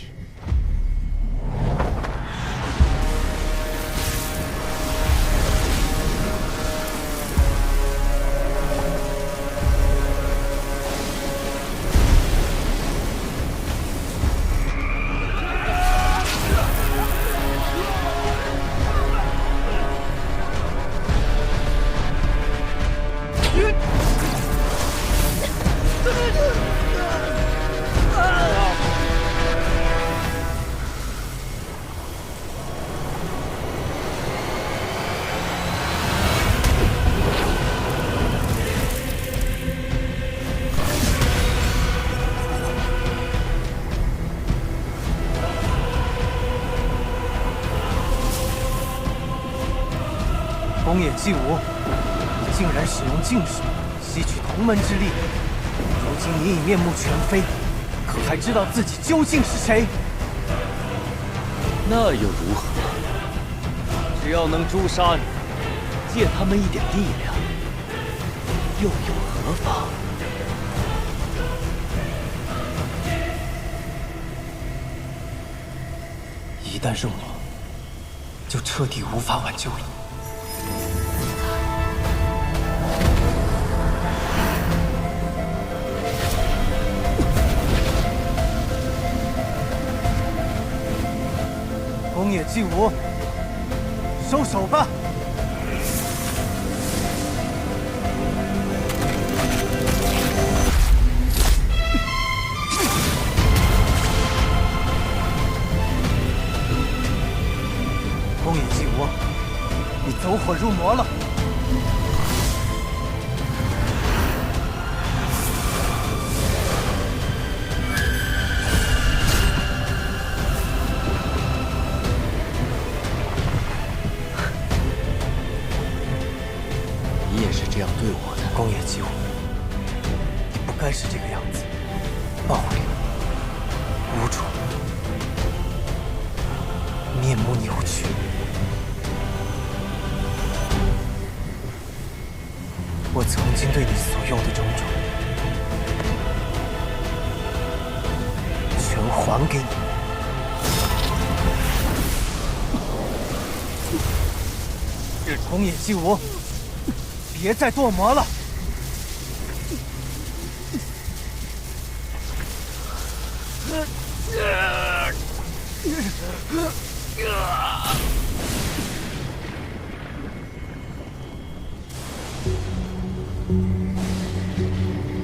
宫野继武，你竟然使用净水吸取同门之力，如今你已面目全非，可还知道自己究竟是谁？那又如何？只要能诛杀你，借他们一点力量，又有何妨？一旦入魔，就彻底无法挽救了。宫野继武，收手吧！宫野继武，你走火入魔了！这样对我的，宫野继武，你不该是这个样子，暴力、无助、面目扭曲。我曾经对你所用的种种，全还给你。宫野继武，别再堕魔了！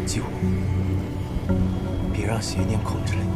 继武，别让邪念控制了你。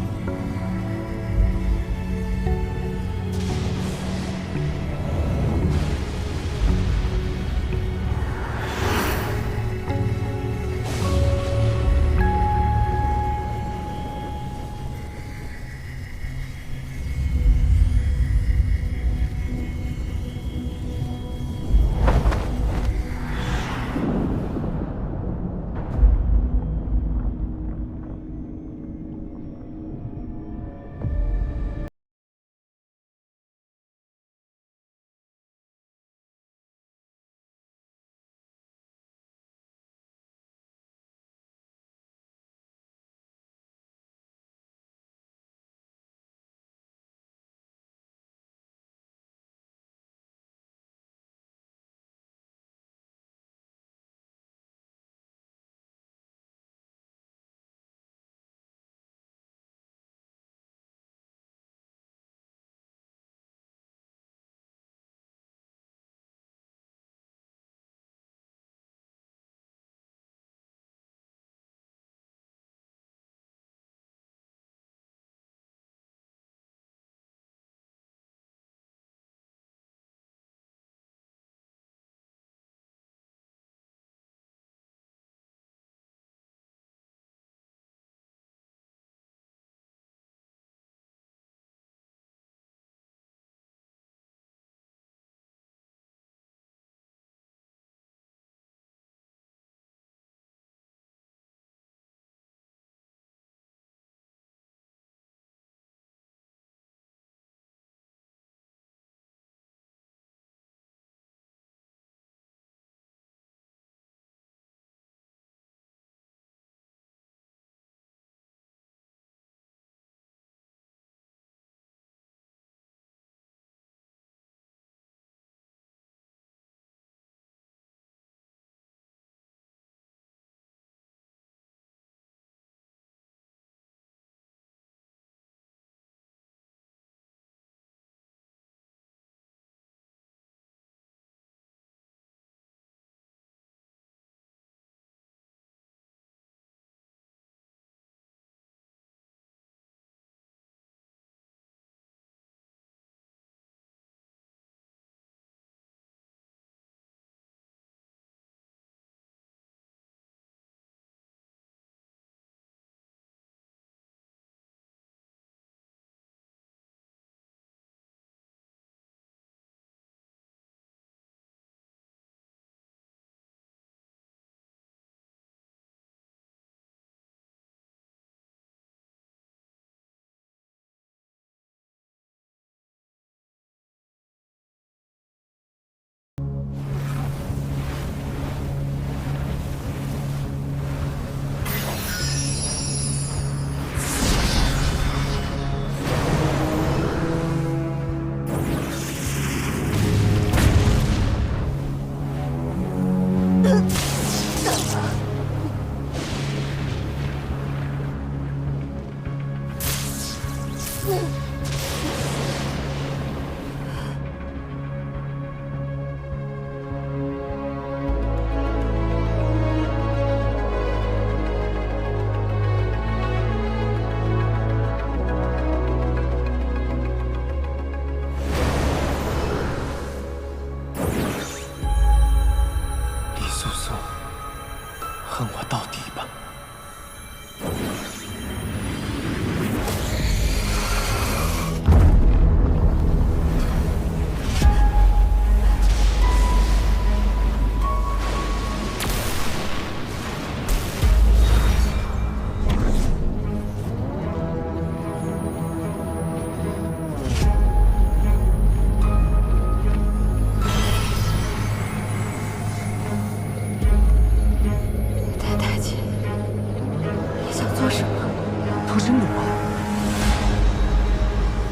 真的吗？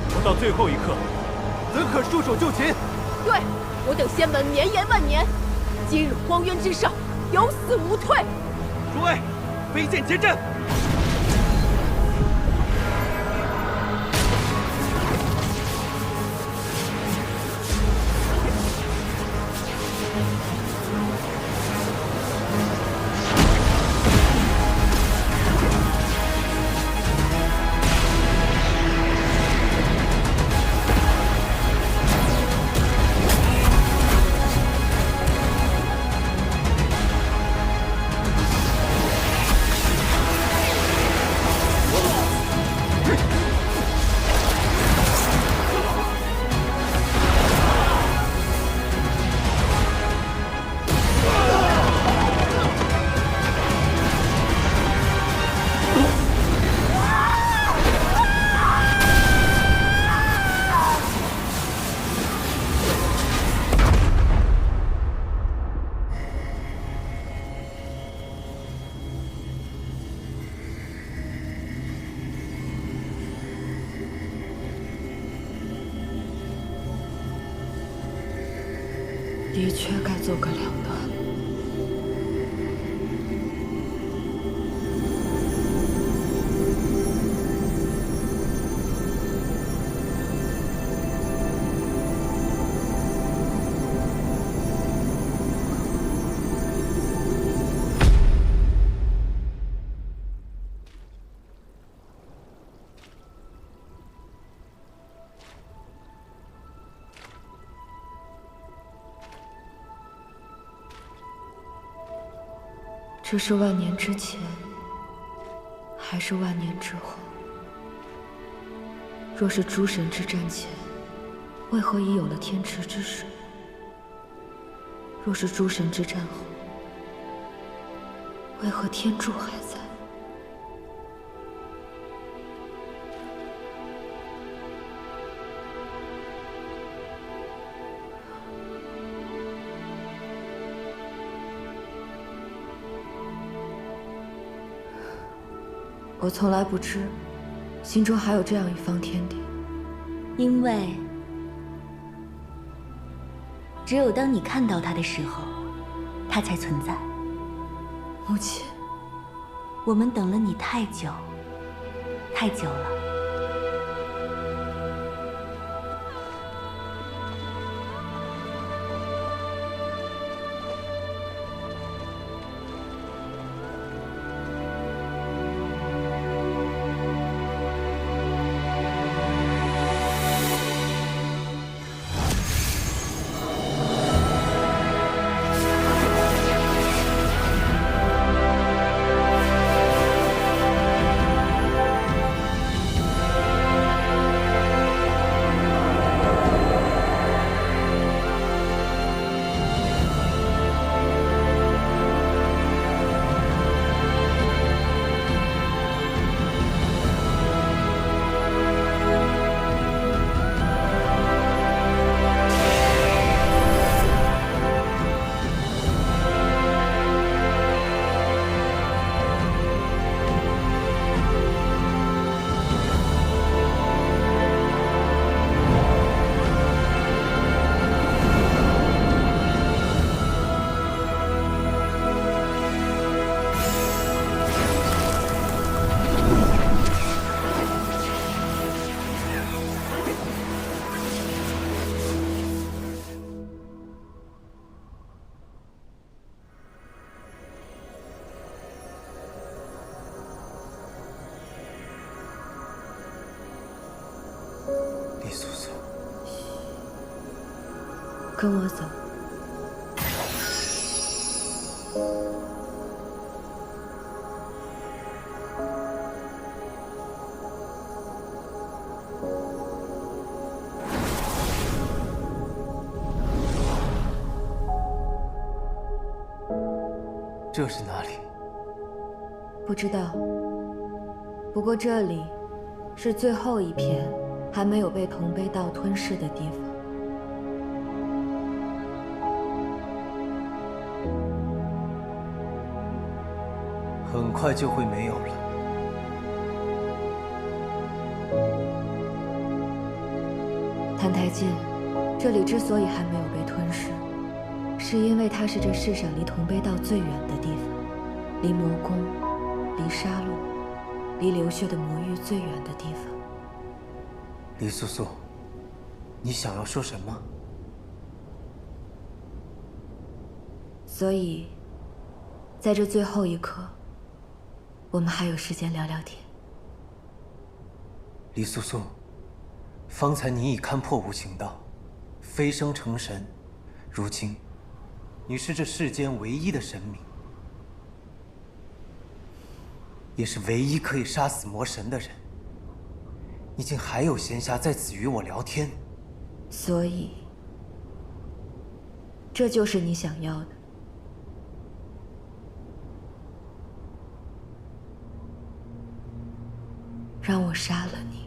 不到最后一刻，怎可束手就擒？对，我等仙门绵延万年，今日荒渊之上，有死无退。诸位，飞剑结阵！的确该做个了断。这是万年之前，还是万年之后？若是诸神之战前，为何已有了天池之水？若是诸神之战后，为何天柱还在？我从来不知，心中还有这样一方天地。因为只有当你看到它的时候，它才存在。母亲，我们等了你太久，太久了。李素素，跟我走。这是哪里？不知道。不过这里是最后一片还没有被铜杯道吞噬的地方。很快就会没有了。澹台烬，这里之所以还没有被吞噬，是因为它是这世上离铜碑道最远的地方，离魔宫、离杀戮、离流血的魔域最远的地方。李素素，你想要说什么？所以，在这最后一刻，我们还有时间聊聊天。李素素，方才你已看破无情道，飞升成神，如今，你是这世间唯一的神明，也是唯一可以杀死魔神的人。你竟还有闲暇在此与我聊天？所以，这就是你想要的。让我杀了你。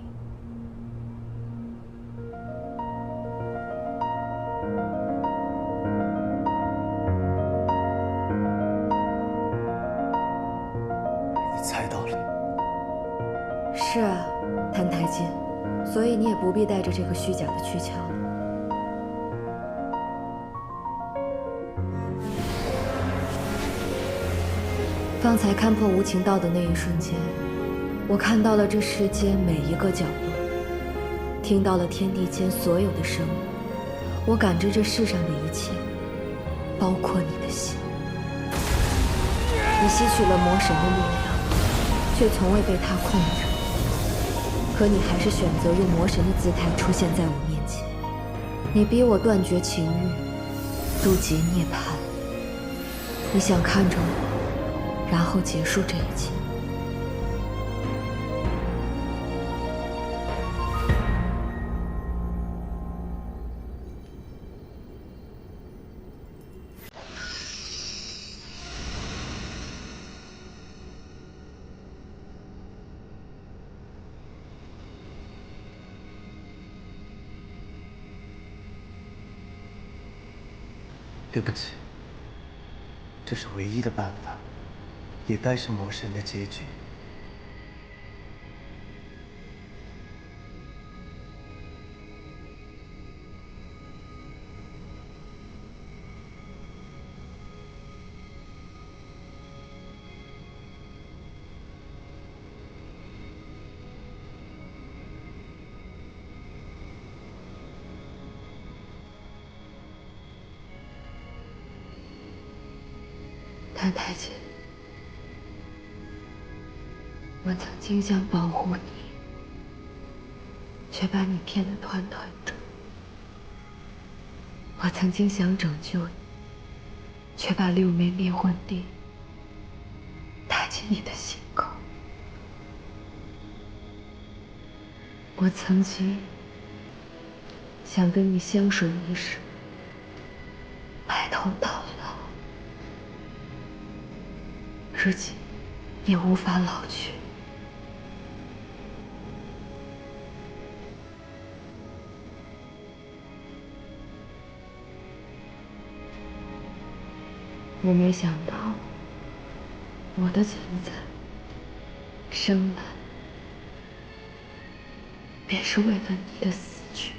你猜到了。是啊，澹台烬，所以你也不必带着这个虚假的躯壳了。方才看破无情道的那一瞬间，我看到了这世间每一个角落，听到了天地间所有的声音，我感知这世上的一切，包括你的心。你吸取了魔神的力量，却从未被他控制。可你还是选择用魔神的姿态出现在我面前。你逼我断绝情欲，渡劫涅槃。你想看着我，然后结束这一切。对不起，这是唯一的办法，也该是魔神的结局。澹台烬，我曾经想保护你，却把你骗得团团转；我曾经想拯救你，却把六枚灭魂钉带进你的心口；我曾经想跟你相守一世，白头到老。如今也无法老去。我没想到，我的存在，生来便是为了你的死去。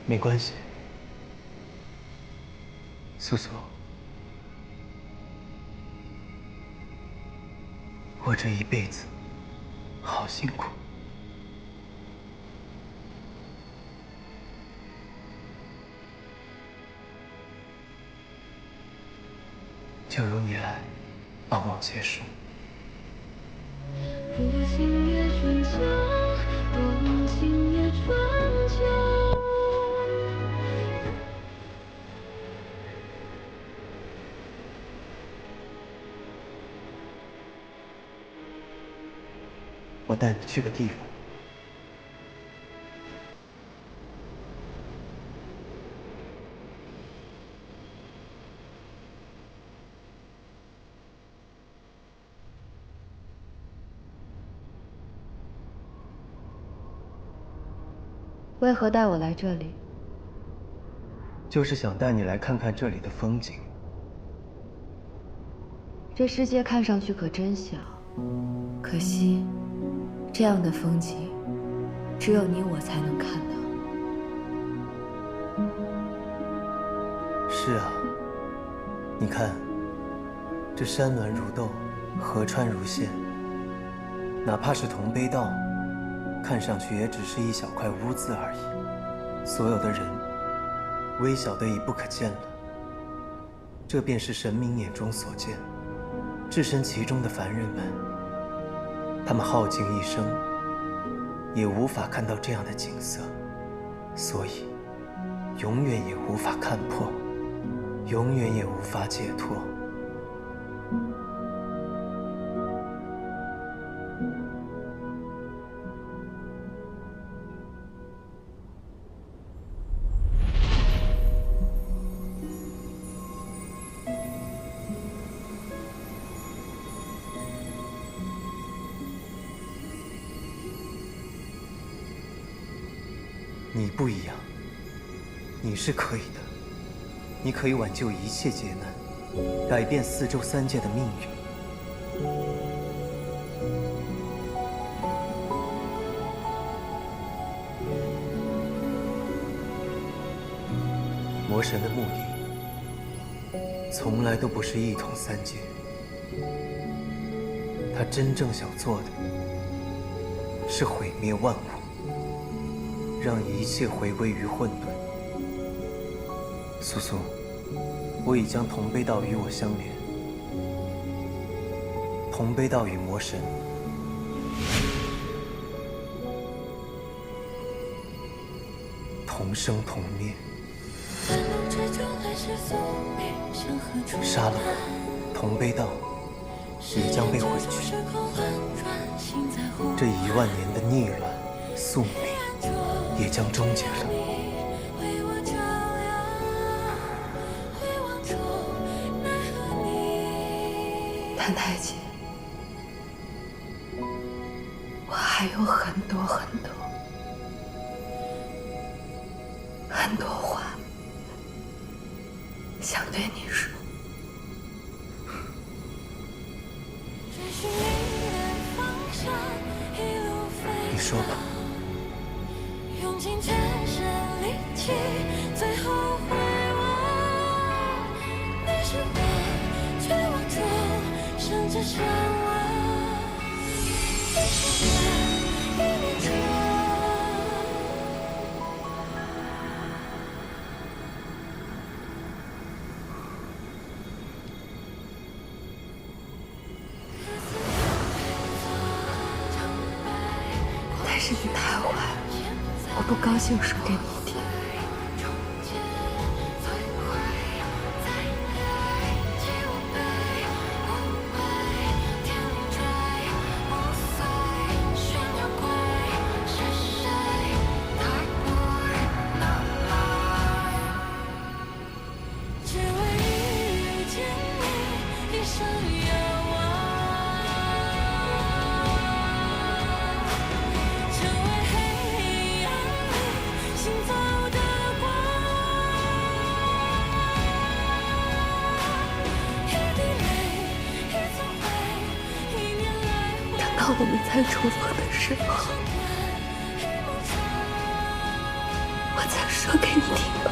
没关系，素素，我这一辈子好辛苦，就由你来帮我结束。不情也春秋，多情也春秋。我带你去个地方。为何带我来这里？就是想带你来看看这里的风景。这世界看上去可真小，可惜，这样的风景，只有你我才能看到。是啊，你看，这山峦如豆，河川如线，哪怕是铜碑道，看上去也只是一小块污渍而已。所有的人，微小的已不可见了。这便是神明眼中所见。置身其中的凡人们，他们耗尽一生，也无法看到这样的景色，所以永远也无法看破，永远也无法解脱。你不一样，你是可以的，你可以挽救一切劫难，改变四周三界的命运。魔神的目的，从来都不是一统三界，他真正想做的，是毁灭万物。让一切回归于混沌。苏苏，我已将铜碑道与我相连，铜碑道与魔神，同生同灭。杀了我，铜碑道也将被毁去。这10000年的逆乱宿命也将终结了。谭太姐，我还有很多话想对你说。你说吧。用尽全身力气，最后回望，你是我绝望中甚至向往，一瞬间，一念中。但是你太坏了，我不高兴说给你听。只为遇见你，一生遥望。成为黑暗里行走的光。一滴泪，一座灰，一年来。等到我们再重逢的时候，我再说给你听吧。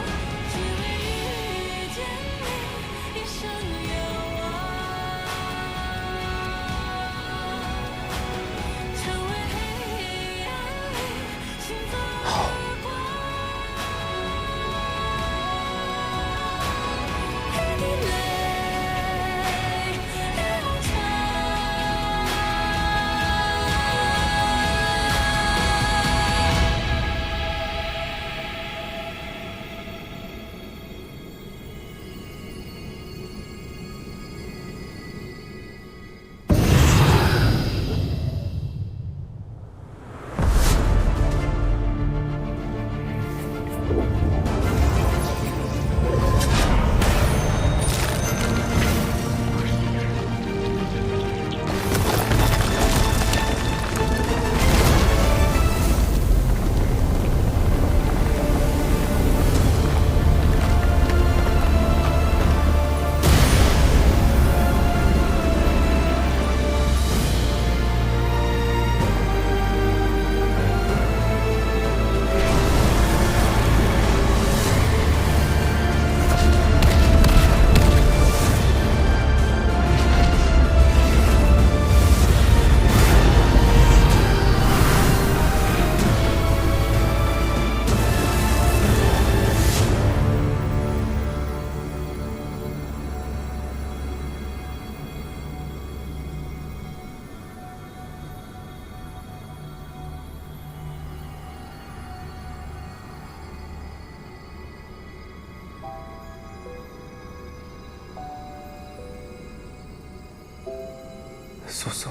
苏苏，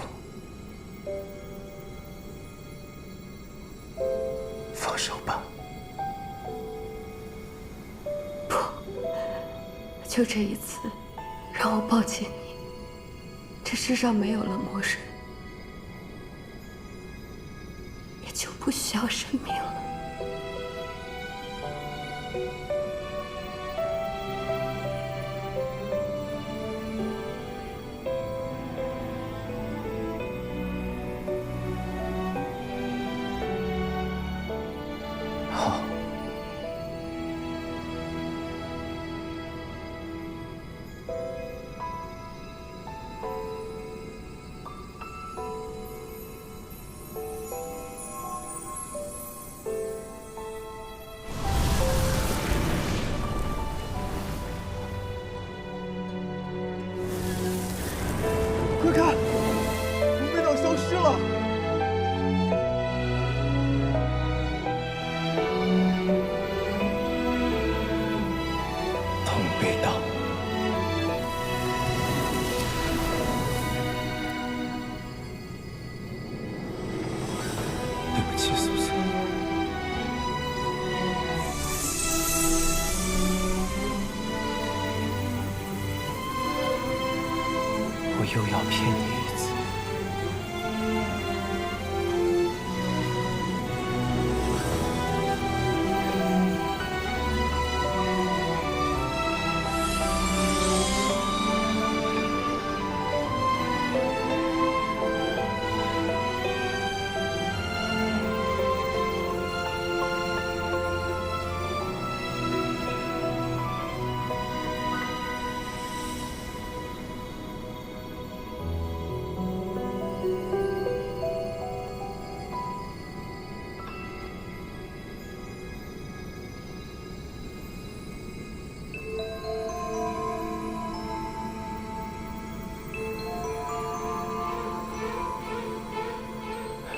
放手吧。不，就这一次，让我抱紧你。这世上没有了魔神，也就不需要生命了。好。快看，红背岛消失了！红背岛，对不起，苏苏。我又要骗你一次。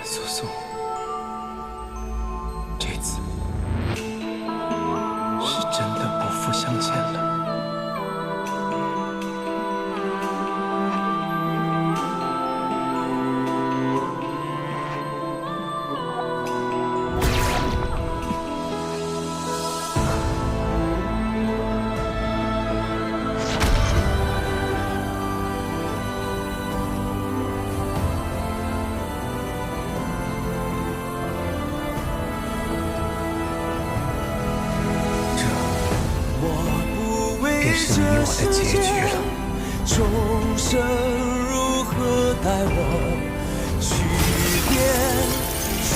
苏苏，这次是真的不负相见了。便是你我的结局了。众生如何待我？去变去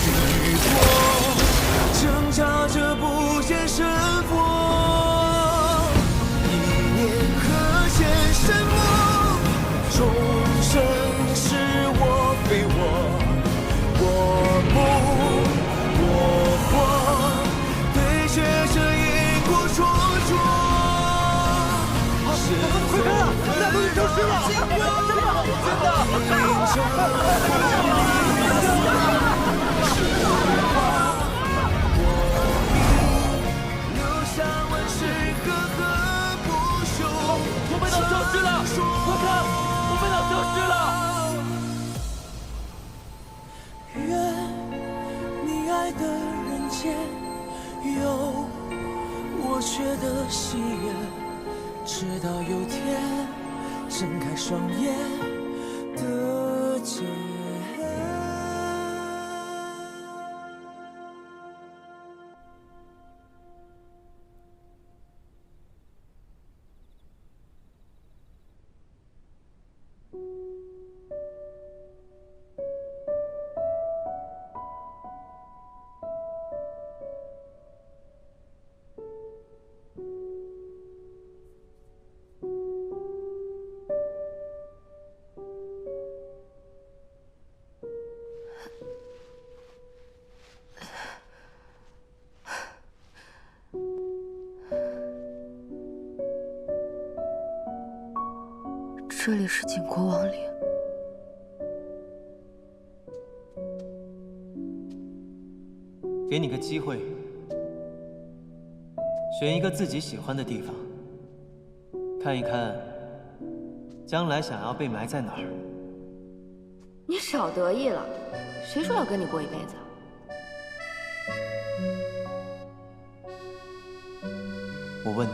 过，挣扎着不见胜负。一念可见神魔，众生是我非我，我梦我活，对决着因果戳戳。快看啊！那东西消失了！真的！太好红背岛消失了！快看，红背岛消失了！愿你爱的人间有我缺的喜悦。直到有天睁开双眼的见。这里是景国王陵。给你个机会，选一个自己喜欢的地方，看一看将来想要被埋在哪儿。你少得意了，谁说要跟你过一辈子？我问你，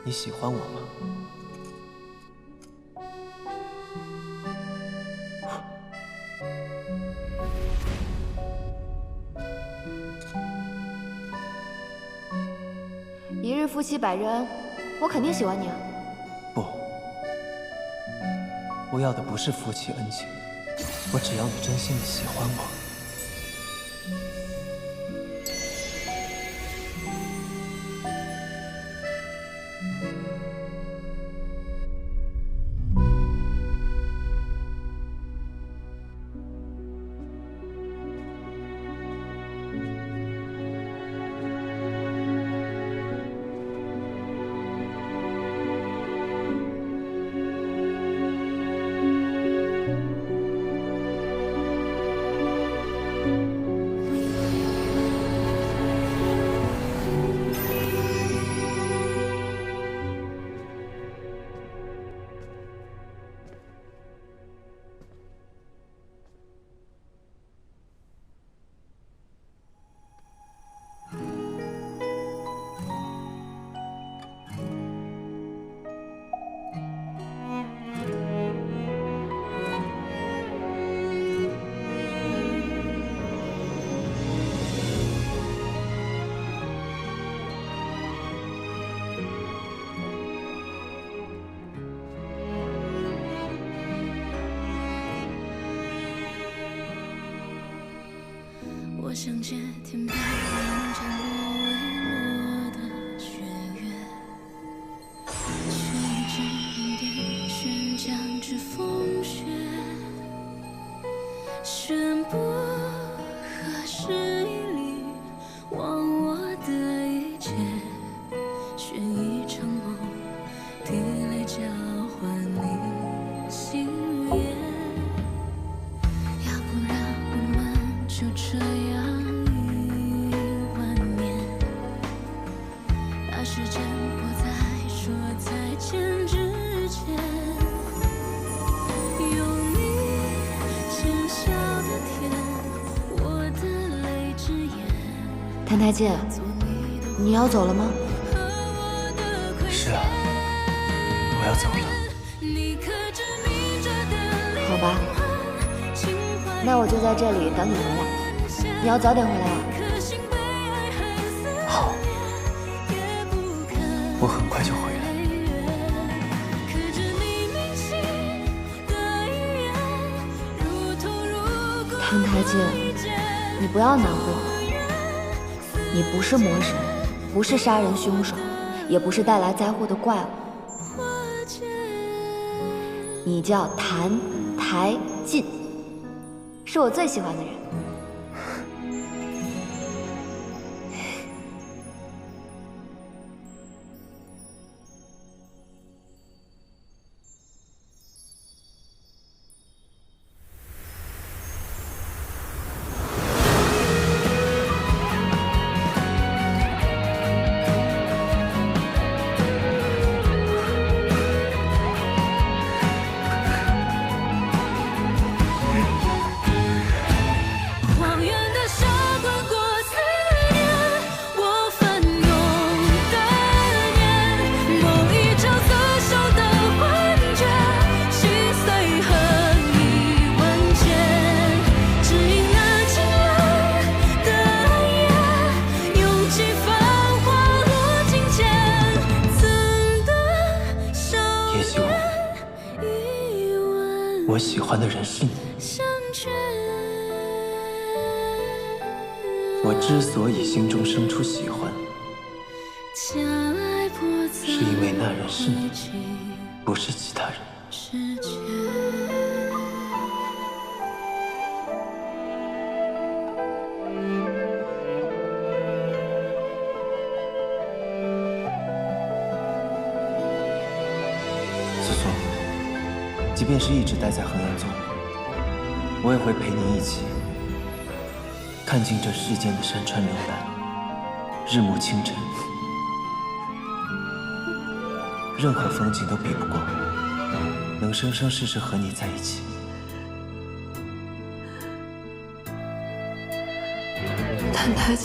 你喜欢我吗？一日夫妻百日恩，我肯定喜欢你啊！不，我要的不是夫妻恩情，我只要你真心的喜欢我。我想借天边降落微弱的雪月，却已只因点悬将至风雪，宣布何时以离忘我的一切，选一场梦，滴泪交换你心愿，要不然我们就这样。时间迫在说再见之前，有你浅笑的天，我的泪只眼。谭台烬，你要走了吗？是啊，我要走了。好吧，那我就在这里等你回来。你要早点回来啊。好。我很快就回来。谭台烬，你不要难过。你不是魔神，不是杀人凶手，也不是带来灾祸的怪物。你叫谭台烬，是我最喜欢的人。我喜欢的人是你。我之所以心中生出喜欢，是因为那人是你，不是其他人。苏苏，即便是一直待在衡阳宗，我也会陪你一起看尽这世间的山川流岚，日暮清晨，任何风景都比不过能生生世世和你在一起。澹台笺，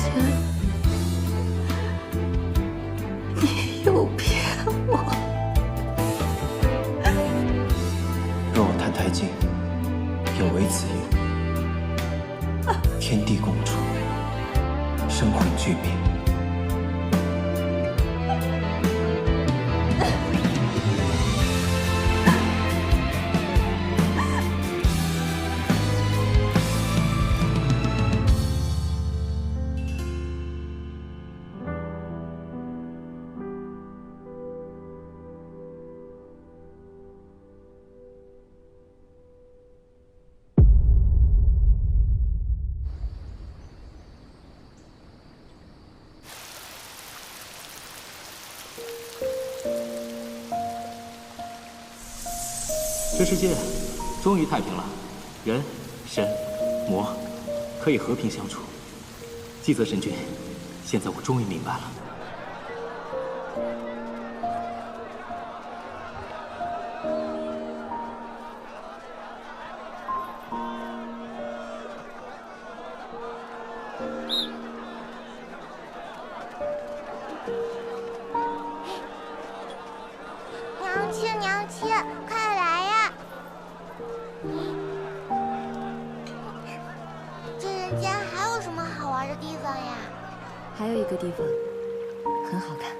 你又骗我！若我澹台烬有违此约，天地共诛，生魂俱灭。这世界终于太平了，人、神、魔可以和平相处。季泽神君，现在我终于明白了。娘亲，娘亲，快来呀！这人间还有什么好玩的地方呀？还有一个地方很好看。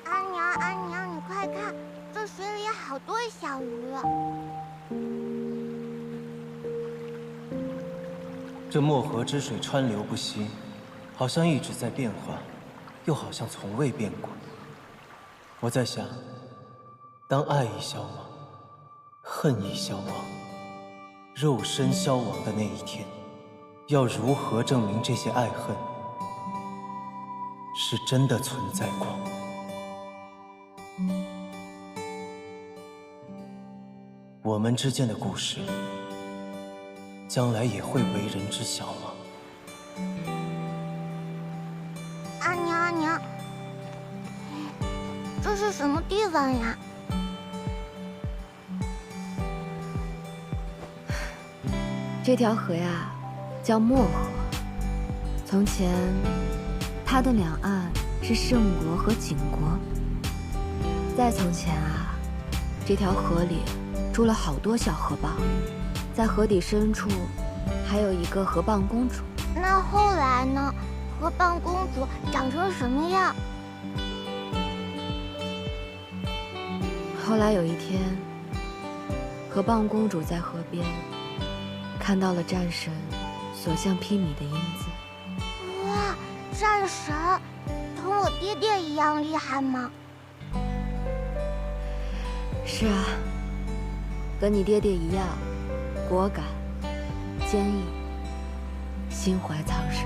阿娘，阿娘，你快看，这水里好多小鱼。这漠河之水川流不息，好像一直在变化，又好像从未变过。我在想，当爱已消亡，恨已消亡，肉身消亡的那一天，要如何证明这些爱恨是真的存在过？我们之间的故事，将来也会为人知晓吗？阿娘，阿娘，这是什么地方呀？这条河呀，叫漠河。从前，它的两岸是圣国和景国。再从前啊，这条河里住了好多小河蚌，在河底深处还有一个河蚌公主。那后来呢？河蚌公主长成什么样？后来有一天，河蚌公主在河边看到了战神所向披靡的英姿。哇，战神，同我爹爹一样厉害吗？是啊，跟你爹爹一样，果敢、坚毅、心怀苍生。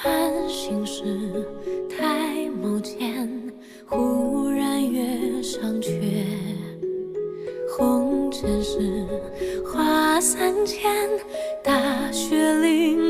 繁星是太眸间，忽然月上缺。红尘是花三千，大雪凌